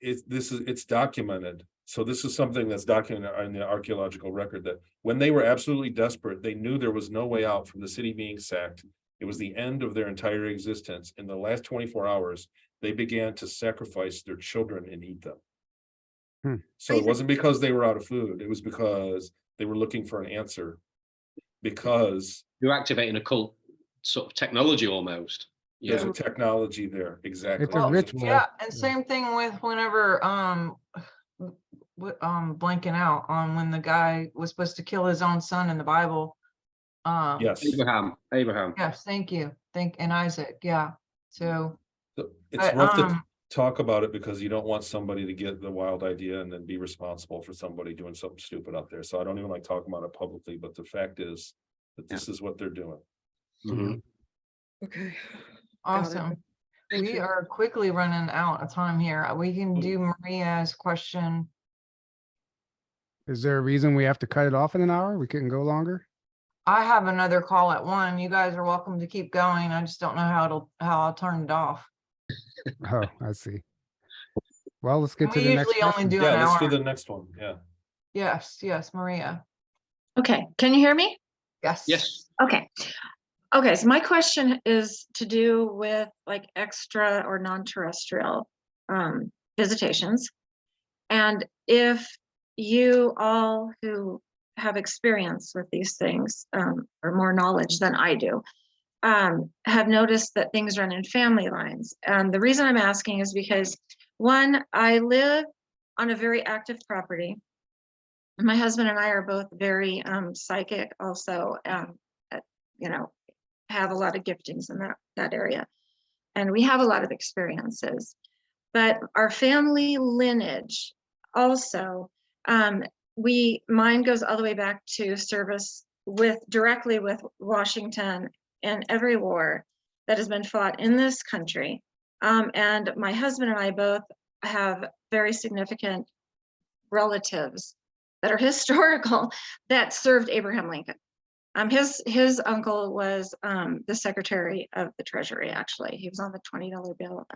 it's documented. So this is something that's documented in the archaeological record, that when they were absolutely desperate, they knew there was no way out from the city being sacked. It was the end of their entire existence. In the last 24 hours, they began to sacrifice their children and eat them. So it wasn't because they were out of food. It was because they were looking for an answer. Because you're activating a cult sort of technology almost. There's a technology there. Exactly. It's a ritual. Yeah, and same thing with whenever blanking out on when the guy was supposed to kill his own son in the Bible. Yes. Abraham. Yes, thank you. And Isaac. Yeah. So it's rough to talk about it, because you don't want somebody to get the wild idea and then be responsible for somebody doing something stupid out there. So I don't even like talking about it publicly, but the fact is that this is what they're doing. Mm-hmm. Okay. Awesome. We are quickly running out of time here. We can do Maria's question. Is there a reason we have to cut it off in an hour? We couldn't go longer? I have another call at 1. You guys are welcome to keep going. I just don't know how I'll turn it off. Oh, I see. Well, let's get to We the next usually only question. do an Yeah, let's hour. do the next one. Yeah. Yes, Maria. Okay, can you hear me? Yes. Okay, so my question is to do with like extra or non-terrestrial visitations. And if you all who have experience with these things, or more knowledge than I do, have noticed that things run in family lines. And the reason I'm asking is because, one, I live on a very active property. My husband and I are both very psychic also, you know, have a lot of giftings in that area. And we have a lot of experiences. But our family lineage also, mine goes all the way back to service directly with Washington in every war that has been fought in this country. And my husband and I both have very significant relatives that are historical that served Abraham Lincoln. His uncle was the Secretary of the Treasury, actually. He was on the $20 bill.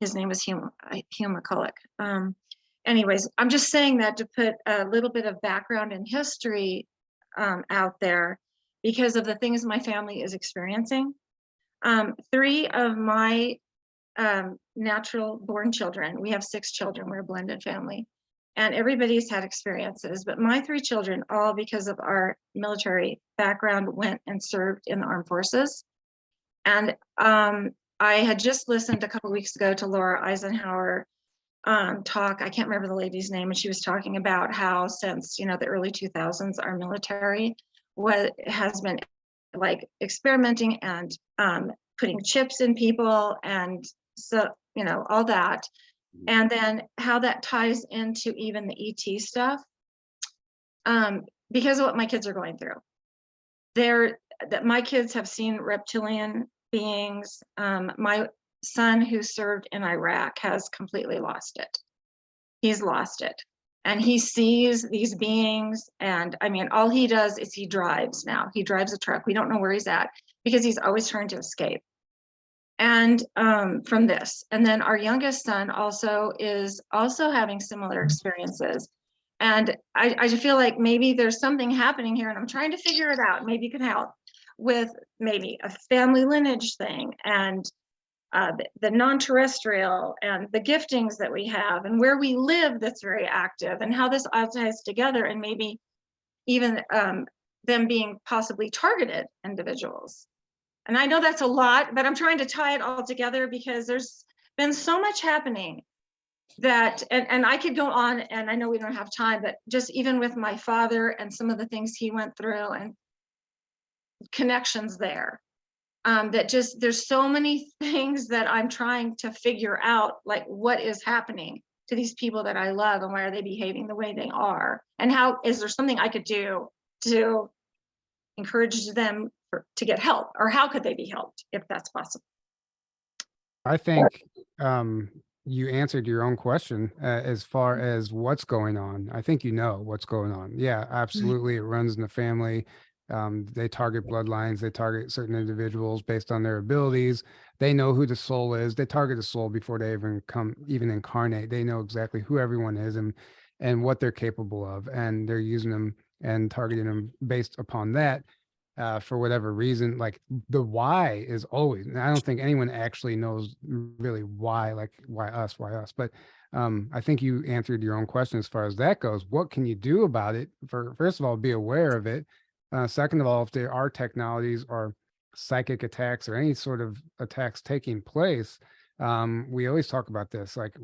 His name is Hugh McCulloch. Anyways, I'm just saying that to put a little bit of background and history out there because of the things my family is experiencing. 3 of my natural born children, we have 6 children, we're a blended family, and everybody's had experiences, but my 3 children, all because of our military background, went and served in the armed forces. And I had just listened a couple weeks ago to Laura Eisenhower talk. I can't remember the lady's name, and she was talking about how since, you know, the early 2000s, our military has been like experimenting and putting chips in people, and so, you know, all that. And then how that ties into even the ET stuff, because of what my kids are going through. My kids have seen reptilian beings. My son, who served in Iraq, has completely lost it. He's lost it. And he sees these beings. And I mean, all he does is he drives now. He drives a truck. We don't know where he's at because he's always trying to escape. And from this. And then our youngest son also is also having similar experiences. And I just feel like maybe there's something happening here, and I'm trying to figure it out. Maybe you can help with maybe a family lineage thing, and the non-terrestrial, and the giftings that we have, and where we live that's very active, and how this all ties together, and maybe even them being possibly targeted individuals. And I know that's a lot, but I'm trying to tie it all together because there's been so much happening that, and I could go on, and I know we don't have time, but just even with my father and some of the things he went through and connections there, that just, there's so many things that I'm trying to figure out, like what is happening to these people that I love, and why are they behaving the way they are? And how, is there something I could do to encourage them to get help, or how could they be helped if that's possible? I think you answered your own question as far as what's going on. I think you know what's going on. Yeah, absolutely. It runs in the family. They target bloodlines. They target certain individuals based on their abilities. They know who the soul is. They target the soul before they even incarnate. They know exactly who everyone is and what they're capable of, and they're using them and targeting them based upon that. For whatever reason, like the why is always, and I don't think anyone actually knows really why, like why us, but I think you answered your own question as far as that goes. What can you do about it? First of all, be aware of it. Second of all, if there are technologies or psychic attacks or any sort of attacks taking place, we always talk about this, like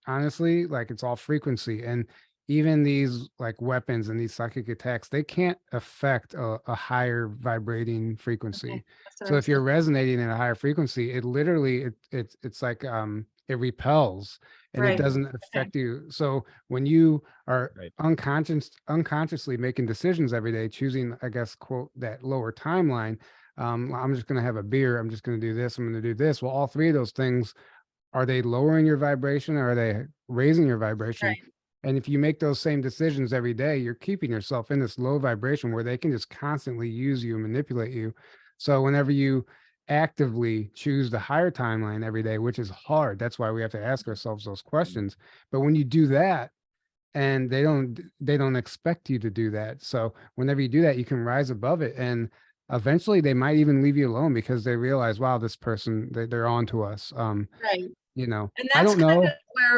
honestly, like it's all frequency, and even these like weapons and these psychic attacks, they can't affect a higher vibrating frequency. Okay. So if you're resonating in a higher frequency, it literally, it's like, it repels and it doesn't affect you. So when you are unconsciously making decisions every day, choosing, I guess, quote, that lower timeline, I'm just going to have a beer. I'm just going to do this. I'm going to do this. Well, all 3 of those things, are they lowering your vibration or are they raising your vibration? Right. And if you make those same decisions every day, you're keeping yourself in this low vibration where they can just constantly use you and manipulate you. So whenever you actively choose the higher timeline every day, which is hard, that's why we have to ask ourselves those questions. But when you do that, and they don't expect you to do that. So whenever you do that, you can rise above it. And eventually they might even leave you alone because they realize, wow, this person, they're on to us. Right. You know, And I that's don't know. kind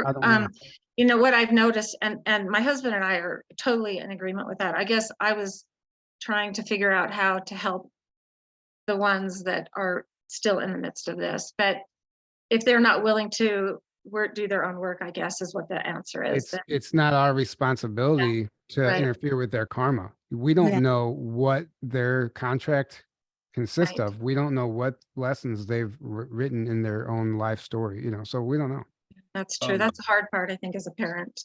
of where you know, what I've noticed, and my husband and I are totally in agreement with that. I guess I was trying to figure out how to help the ones that are still in the midst of this, but if they're not willing to do their own work, I guess is what the answer is. It's not our responsibility to Right. interfere with their karma. We don't Yeah. know what their contract consists Right. of. We don't know what lessons they've written in their own life story, you know, so we don't know. That's true. That's the hard part, I think, as a parent.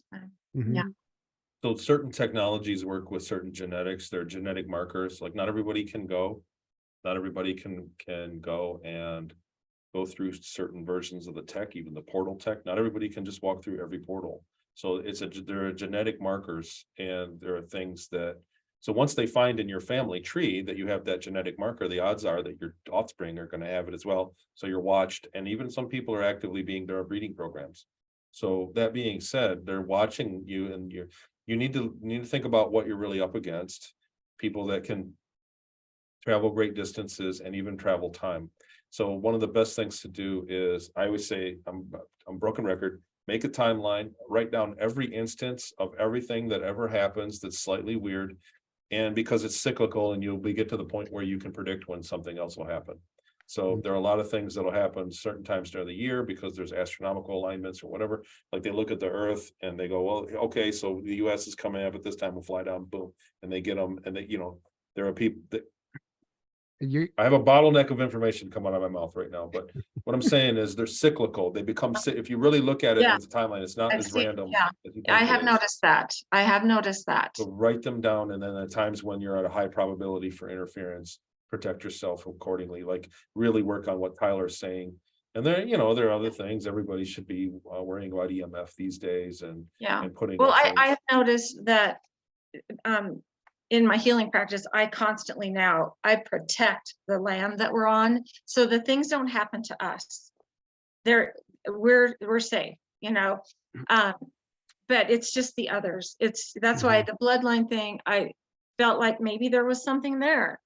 Mhm. Yeah. So certain technologies work with certain genetics. They're genetic markers. Like not everybody can go. Not everybody can go and go through certain versions of the tech, even the portal tech. Not everybody can just walk through every portal. So there are genetic markers, and there are things that, so once they find in your family tree that you have that genetic marker, the odds are that your offspring are going to have it as well. So you're watched, and even some people are actively there are breeding programs. So that being said, they're watching you, and you need to think about what you're really up against. People that can travel great distances and even travel time. So one of the best things to do is, I always say, I'm broken record, make a timeline, write down every instance of everything that ever happens that's slightly weird. And because it's cyclical, and you'll get to the point where you can predict when something else will happen. So there are a lot of things that'll happen certain times during the year because there's astronomical alignments or whatever. Like they look at the Earth and they go, well, okay, so the US is coming up at this time, we'll fly down, boom. And they get them, and they, you know, there are people that, I have a bottleneck of information coming out of my mouth right now, but what I'm saying is they're cyclical. They become, if you really look at it Yeah. as a timeline, it's not I've as seen- random. yeah. as you think I it have is. noticed that. I have noticed that. So write them down, and then at times when you're at a high probability for interference, protect yourself accordingly. Like really work on what Tyler's saying. And there, you know, there are other things. Everybody should be worrying about EMF these days, and Yeah. putting. Well, up I have things. noticed that in my healing practice, I constantly now, I protect the land that we're on, so that things don't happen to us. We're safe, you know. But it's just the others. That's why the bloodline thing, I felt like maybe there was something there.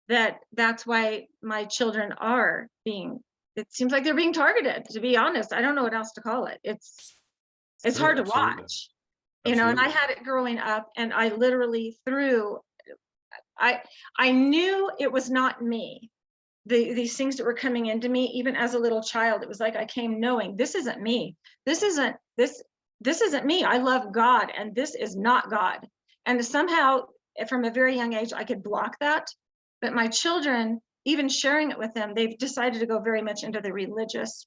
That's why my children are being, it seems like they're being targeted, to be honest. I don't know what else to call it. It's Sure, hard to absolutely. watch. You know, and I Absolutely. had it growing up, and I literally I knew it was not me. These things that were coming into me, even as a little child, it was like I came knowing this isn't me. This isn't me. I love God, and this is not God. And somehow, from a very young age, I could block that. But my children, even sharing it with them, they've decided to go very much into the religious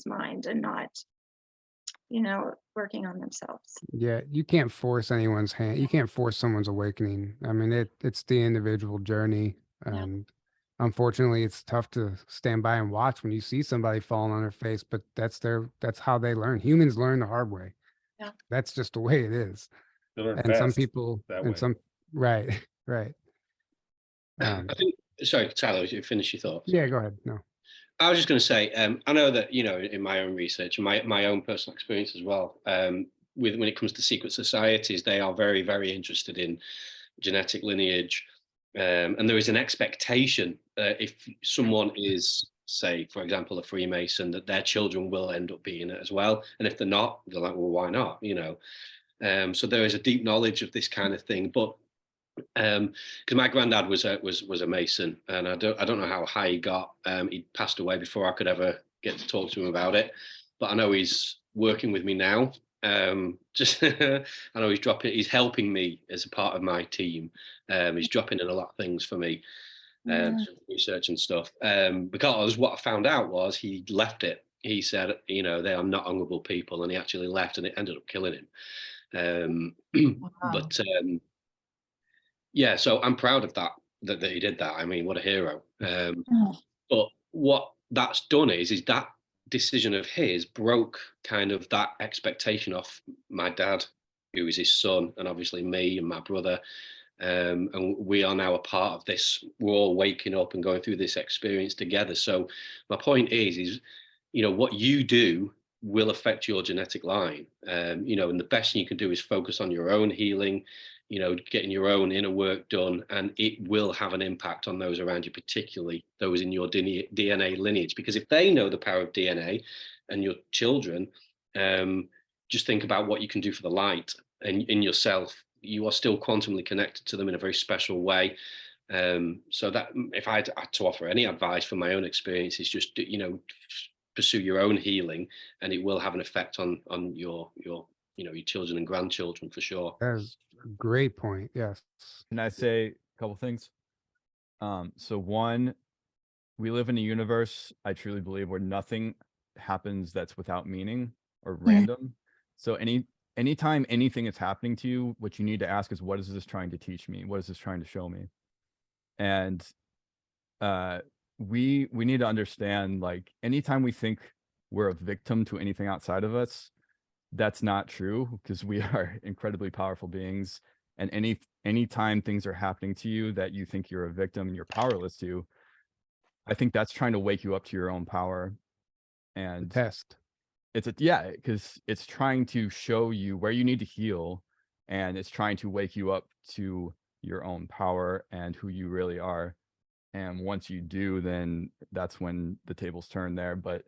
mind, and not, you know, working on themselves. Yeah, you can't force anyone's hand. You can't force someone's awakening. I mean, it's the individual journey, and unfortunately, it's tough to stand by and watch when you see somebody falling on their face. But that's how they learn. Humans learn the hard way. Yeah. That's just the way it is. They learn And some fast people, that and way. some, right. I think, sorry, Tyler, you finish your thoughts. Yeah, go ahead. No. I was just going to say, I know that, you know, in my own research, my own personal experience as well, when it comes to secret societies, they are very, very interested in genetic lineage. And there is an expectation if someone is, say, for example, a Freemason, that their children will end up being it as well. And if they're not, they're like, well, why not? You know, so there is a deep knowledge of this kind of thing. But because my granddad was a Mason, and I don't know how high he got. He passed away before I could ever get to talk to him about it, but I know he's working with me now. I know he's helping me as a part of my team. He's dropping in a lot of things for me, research and stuff. Because what I found out was he left it. He said, you know, they are not honorable people, and he actually left, and it ended up killing him. But yeah, so I'm proud of that he did that. I mean, what a hero. But what that's done is that decision of his broke kind of that expectation off my dad, who is his son, and obviously me and my brother. And we are now a part of this. We're all waking up and going through this experience together. So my point is, you know, what you do will affect your genetic line. You know, and the best thing you can do is focus on your own healing, you know, getting your own inner work done, and it will have an impact on those around you, particularly those in your DNA lineage. Because if they know the power of DNA, and your children, just think about what you can do for the light and in yourself. You are still quantumly connected to them in a very special way. So that if I had to offer any advice from my own experience, is just, you know, pursue your own healing, and it will have an effect on your you know, your children and grandchildren for sure. That's a great point. Yes. Can I say a couple things? So one, we live in a universe, I truly believe, where nothing happens that's without meaning or random. So anytime anything is happening to you, what you need to ask is, what is this trying to teach me? What is this trying to show me? And we need to understand, like, anytime we think we're a victim to anything outside of us, that's not true, because we are incredibly powerful beings. And anytime things are happening to you that you think you're a victim and you're powerless to, I think that's trying to wake you up to your own power. And Test. yeah, because it's trying to show you where you need to heal, and it's trying to wake you up to your own power and who you really are. And once you do, then that's when the tables turn there. But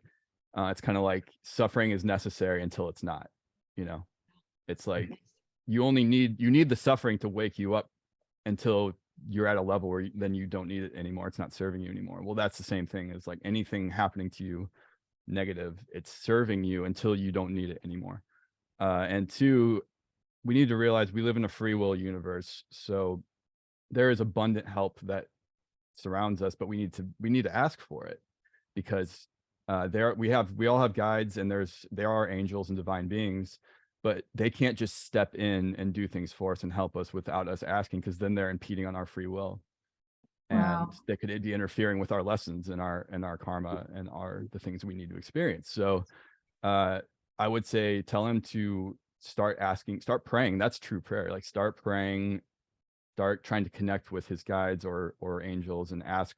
it's kind of like suffering is necessary until it's not, you know. It's like you need the suffering to wake you up until you're at a level where then you don't need it anymore. It's not serving you anymore. Well, that's the same thing as like anything happening to you negative, it's serving you until you don't need it anymore. And two, we need to realize we live in a free will universe. So there is abundant help that surrounds us, but we need to ask for it, because we all have guides, and there are angels and divine beings, but they can't just step in and do things for us and help us without us asking, because then they're impeding on our free will. And they could be interfering with our lessons and our karma and the things we need to experience. So I would say tell him to start praying. That's true prayer. Like, start praying, start trying to connect with his guides or angels, and ask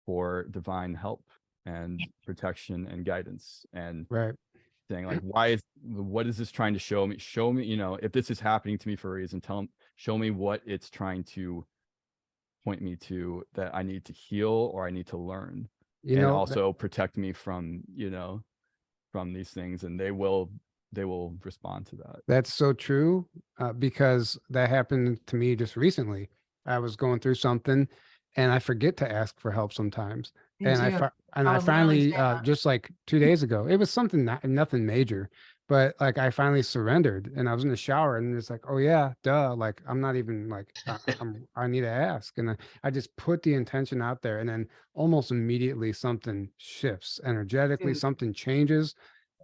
for divine help and protection and guidance, and saying, like, what is this trying to show me? Show me, you know, if this is happening to me for a reason, show me what it's trying to point me to that I need to heal or I need to learn. You know, also protect me from, you know, from these things, and they will respond to that. That's so true, because that happened to me just recently. I was going through something, and I forget to ask for help sometimes. And I finally, just like 2 days ago, it was something nothing major, but like I finally surrendered, and I was in the shower, and it's like, oh yeah, duh, like I'm not even like I need to ask, and I just put the intention out there, and then almost immediately something shifts energetically, something changes.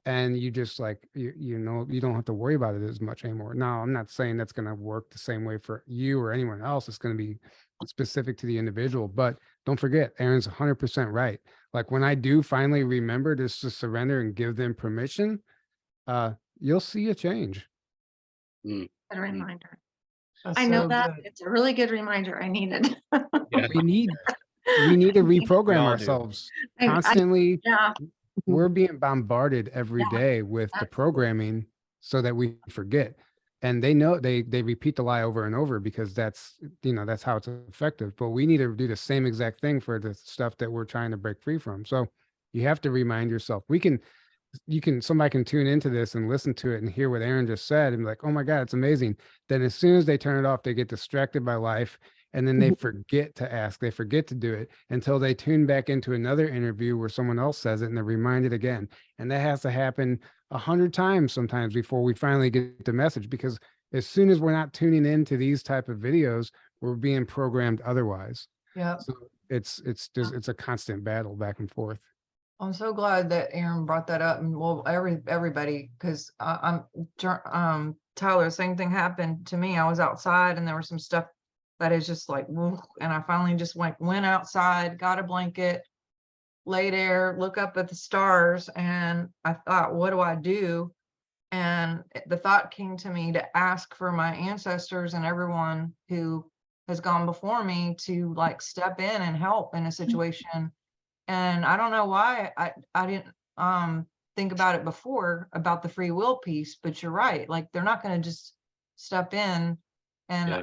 And you just like, you know, you don't have to worry about it as much anymore. Now, I'm not saying that's going to work the same way for you or anyone else. It's going to be specific to the individual, but don't forget, Aaron's 100% right. Like, when I do finally remember just to surrender and give them permission, you'll see a change. Good reminder. I know that it's a really good reminder. I needed. We need to reprogram ourselves constantly. We're being bombarded every day with the programming so that we forget. And they know they repeat the lie over and over, because that's, you know, that's how it's effective. But we need to do the same exact thing for the stuff that we're trying to break free from. So you have to remind yourself. Somebody can tune into this and listen to it and hear what Aaron just said and be like, oh my God, it's amazing. Then as soon as they turn it off, they get distracted by life. And then they forget to ask, they forget to do it until they tune back into another interview where someone else says it, and they're reminded again. And that has to happen 100 times sometimes before we finally get the message, because as soon as we're not tuning into these type of videos, we're being programmed otherwise. Yeah. So it's a constant battle back and forth. I'm so glad that Aaron brought that up, and well, everybody, because Tyler, same thing happened to me. I was outside, and there was some stuff that is just like, and I finally just went outside, got a blanket, lay there, look up at the stars, and I thought, what do I do? And the thought came to me to ask for my ancestors and everyone who has gone before me to like step in and help in a situation. And I don't know why I didn't think about it before, about the free will piece, but you're right. Like, they're not going to just step in. And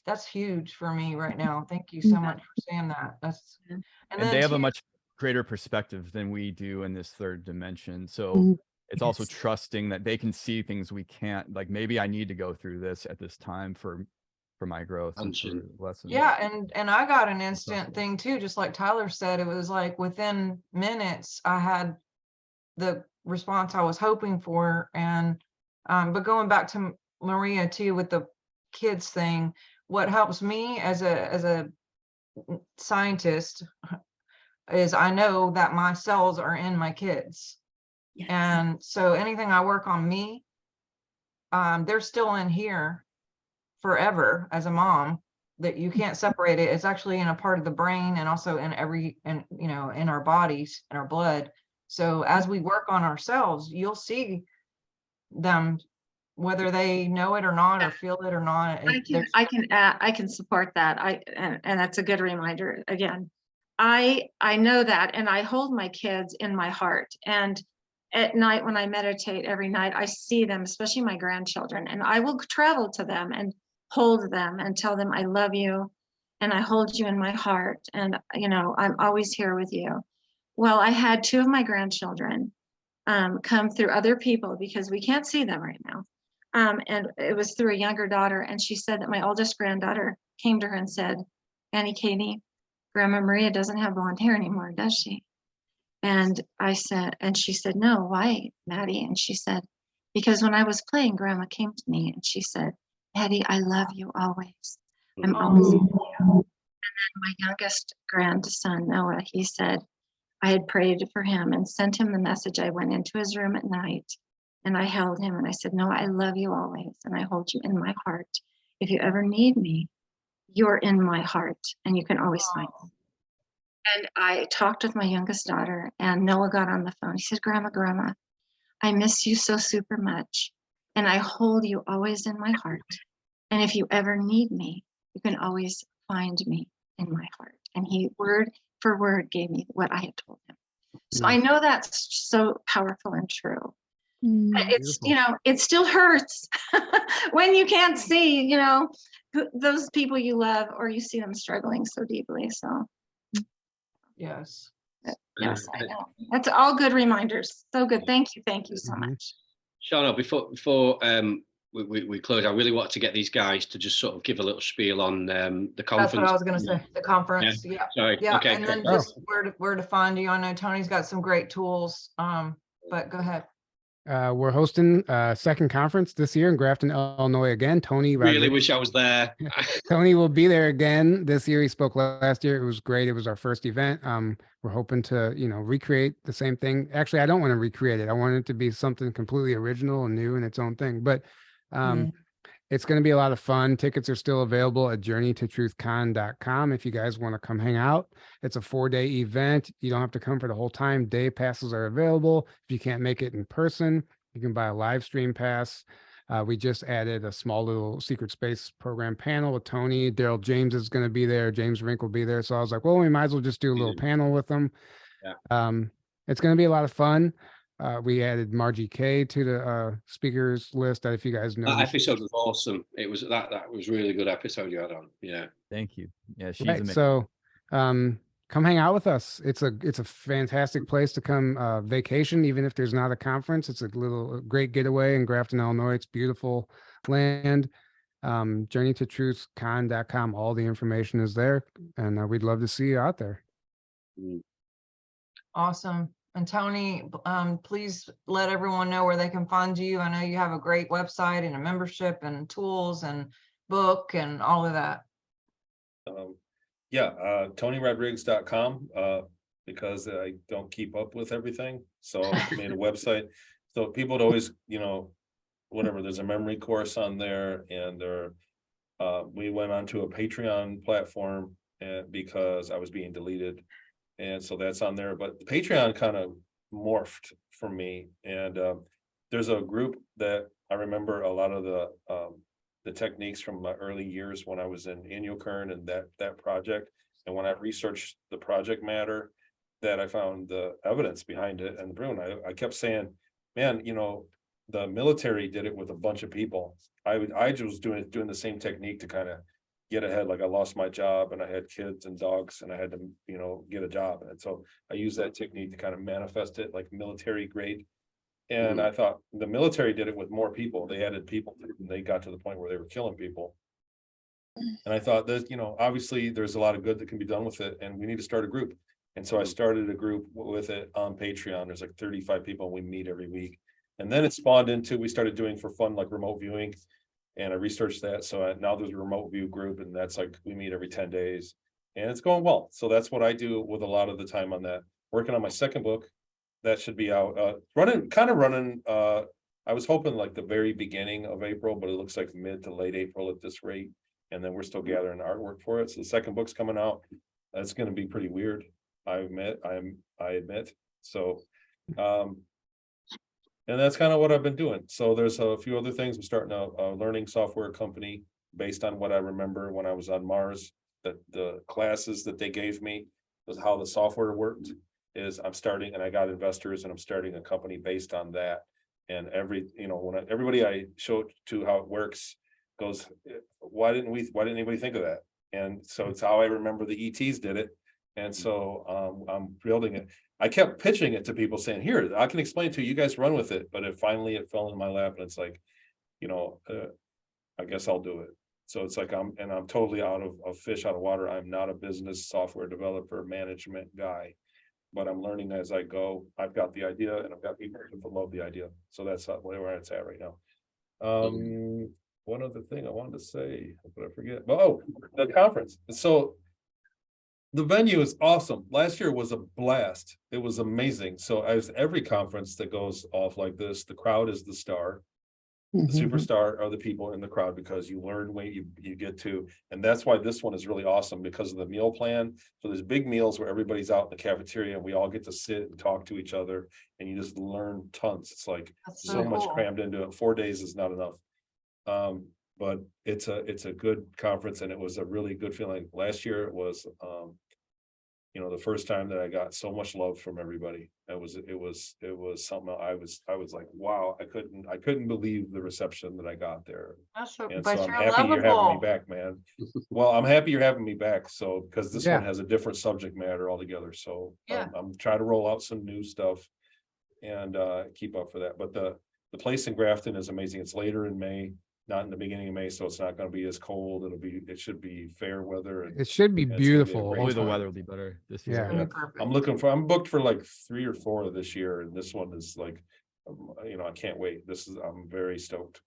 that's huge for me right now. Thank you so much for saying that. And they have a much greater perspective than we do in this third dimension. So it's also Yes. trusting that they can see things we can't. Like maybe I need to go through this at this time for my growth and for Function. lessons. Yeah, and I got an instant Impressive. thing too, just like Tyler said. It was like within minutes I had the response I was hoping for. And but going back to Maria too with the kids thing, what helps me as a scientist is I know that my cells are in my kids. Yes. And so anything I work on me, they're still in here forever as a mom, that you can't separate it. It's actually in a part of the brain and also in in our bodies, in our blood. So as we work on ourselves, you'll see them, whether they know it or not, or feel it or not. I can support that. And that's a good reminder again. I know that, and I hold my kids in my heart. And at night when I meditate every night, I see them, especially my grandchildren, and I will travel to them and hold them and tell them I love you and I hold you in my heart, and I'm always here with you. Well, I had 2 of my grandchildren come through other people because we can't see them right now. And it was through a younger daughter, and she said that my oldest granddaughter came to her and said, Auntie Katie, Grandma Maria doesn't have blonde hair anymore, does she? And I said, and she said, no, why, Maddie? And she said, because when I was playing, Grandma came to me and she said, Maddie, I love you always. I'm always with you. And then my youngest grandson, Noah, he said, I had prayed for him and sent him the message. I went into his room at night and I held him and I said, Noah, I love you always. And I hold you in my heart. If you ever need me, you're in my heart and you can always find me. And I talked with my youngest daughter, and Noah got on the phone. He said, Grandma, I miss you so super much. And I hold you always in my heart. And if you ever need me, you can always find me in my heart. And he word for word gave me what I had told him. So I know that's so powerful and true. It's, it still hurts when you can't see, those people you love, or you see them struggling so deeply. So Yes. yes, I know. That's all good reminders. So good. Thank you so much. Sharnael, before we close, I really want to get these guys to just sort of give a little spiel on the conference. That's what I was going to say. The conference. Yeah. Sorry. Yeah. Okay. And then just where to find you. I know Tony's got some great tools. But go ahead. We're hosting a second conference this year in Grafton, Illinois again. Tony really wish I was there. Tony will be there again this year. He spoke last year. It was great. It was our first event. We're hoping to, recreate the same thing. Actually, I don't want to recreate it. I want it to be something completely original and new in its own thing. But it's going to be a lot of fun. Tickets are still available at journeytotruthcon.com if you guys want to come hang out. It's a 4-day event. You don't have to come for the whole time. Day passes are available. If you can't make it in person, you can buy a live stream pass. We just added a small little secret space program panel with Tony. Daryl James is going to be there. James Rink will be there. So I was like, well, we might as well just do a little panel with them. Yeah. It's going to be a lot of fun. We added Margie K to the speakers list. That if you guys know, that episode was awesome. It was that was really good episode you had on. Yeah, thank you. Yeah, she's right. amazing. So, come hang out with us. It's a fantastic place to come vacation, even if there's not a conference. It's a great getaway in Grafton, Illinois. It's beautiful land. Journeytotruthcon.com. All the information is there, and we'd love to see you out there. Awesome. And Tony, please let everyone know where they can find you. I know you have a great website and a membership and tools and book and all of that. TonyRodrigues.com, because I don't keep up with everything. So I made a website. So people would always, whatever, there's a memory course on there, and we went onto a Patreon platform because I was being deleted. And so that's on there, but the Patreon kind of morphed for me. And there's a group that I remember a lot of the techniques from my early years when I was in Kern and that project. And when I researched the project matter, that I found the evidence behind it. And Bruin, I kept saying, man, the military did it with a bunch of people. I was doing the same technique to kind of get ahead. Like I lost my job and I had kids and dogs and I had to, get a job. And so I used that technique to kind of manifest it like military grade And I thought the military did it with more people. They added people and they got to the point where they were killing people. And I thought that, obviously there's a lot of good that can be done with it and we need to start a group. And so I started a group with it on Patreon. There's like 35 people and we meet every week. And then it spawned into, we started doing for fun, like remote viewing. And I researched that. So now there's a remote view group and that's like, we meet every 10 days and it's going well. So that's what I do with a lot of the time on that. Working on my second book. That should be out, running. I was hoping like the very beginning of April, but it looks like mid to late April at this rate. And then we're still gathering artwork for it. So the second book's coming out. That's going to be pretty weird. I admit. So, and that's kind of what I've been doing. So there's a few other things. I'm starting a learning software company based on what I remember when I was on Mars, that the classes that they gave me was how the software worked. Is I'm starting and I got investors and I'm starting a company based on that. And everybody I show to how it works goes, why didn't anybody think of that? And so it's how I remember the ETs did it. And so I'm building it. I kept pitching it to people saying, here, I can explain to you, you guys run with it. But it fell in my lap and it's like, I guess I'll do it. So it's like I'm totally out of fish out of water. I'm not a business software developer management guy. But I'm learning as I go. I've got the idea and I've got people who love the idea. So that's where it's at right now. One other thing I wanted to say, but I forget. Oh, the conference. So the venue is awesome. Last year was a blast. It was amazing. So as every conference that goes off like this, the crowd is the star. The superstar are the people in the crowd because you learn when you get to, and that's why this one is really awesome because of the meal plan. So there's big meals where everybody's out in the cafeteria and we all get to sit and talk to each other and you just learn tons. It's like so much crammed into it. 4 days is not enough. But it's a good conference and it was a really good feeling. Last year it was the first time that I got so much love from everybody. It was something I was like, wow, I couldn't believe the reception that I got there. And so I'm happy you're having me back, man. Well, I'm happy you're having me back. So, because this one has a different subject matter altogether. So I'm trying to roll out some new stuff and keep up for that. But the place in Grafton is amazing. It's later in May. Not in the beginning of May, so it's not going to be as cold. It should be fair weather. It should be beautiful. Hopefully the weather will be better this year. Yeah. I'm booked for like 3 or 4 this year, and this one is like, I can't wait. I'm very stoked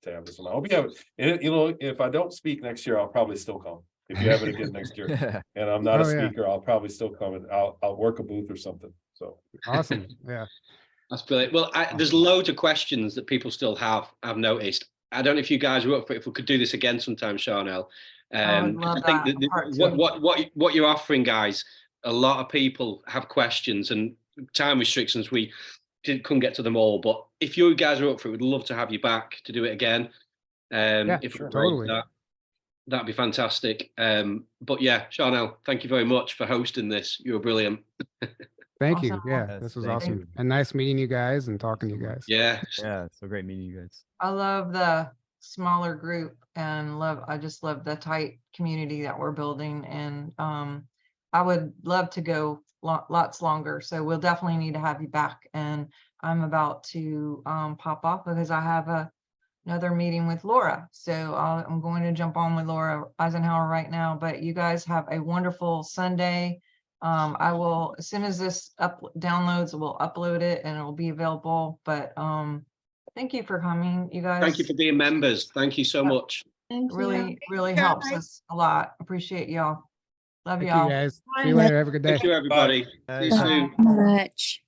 to have this one. I hope you have it. If I don't speak next year, I'll probably still come. If you have it again next year, and I'm not a speaker, I'll probably still come and I'll work a booth or something. So awesome. Yeah. That's brilliant. Well, there's loads of questions that people still have, I've noticed. I don't know if you guys were up for it, if we could do this again sometime, Sharnael. I think that what you're offering, guys, a lot of people have questions and time restrictions. We couldn't get to them all, but if you guys are up for it, we'd love to have you back to do it again. Totally. That'd be fantastic. But yeah, Sharnael, thank you very much for hosting this. You were brilliant. Thank you. Awesome. Yeah, this was awesome. And nice meeting you guys and talking to you guys. Yeah. Yeah, so great meeting you guys. I love the smaller group and I just love the tight community that we're building. And I would love to go lots longer. So we'll definitely need to have you back. And I'm about to pop off because I have another meeting with Laura. So I'm going to jump on with Laura Eisenhower right now. But you guys have a wonderful Sunday. I will, as soon as this downloads, we'll upload it and it will be available. But thank you for coming, you guys. Thank you for being members. Thank you so much. Really helps us a lot. Appreciate y'all. Love y'all. Thank you guys. See you later. Have a good day. Thank you, everybody. See you soon. Much.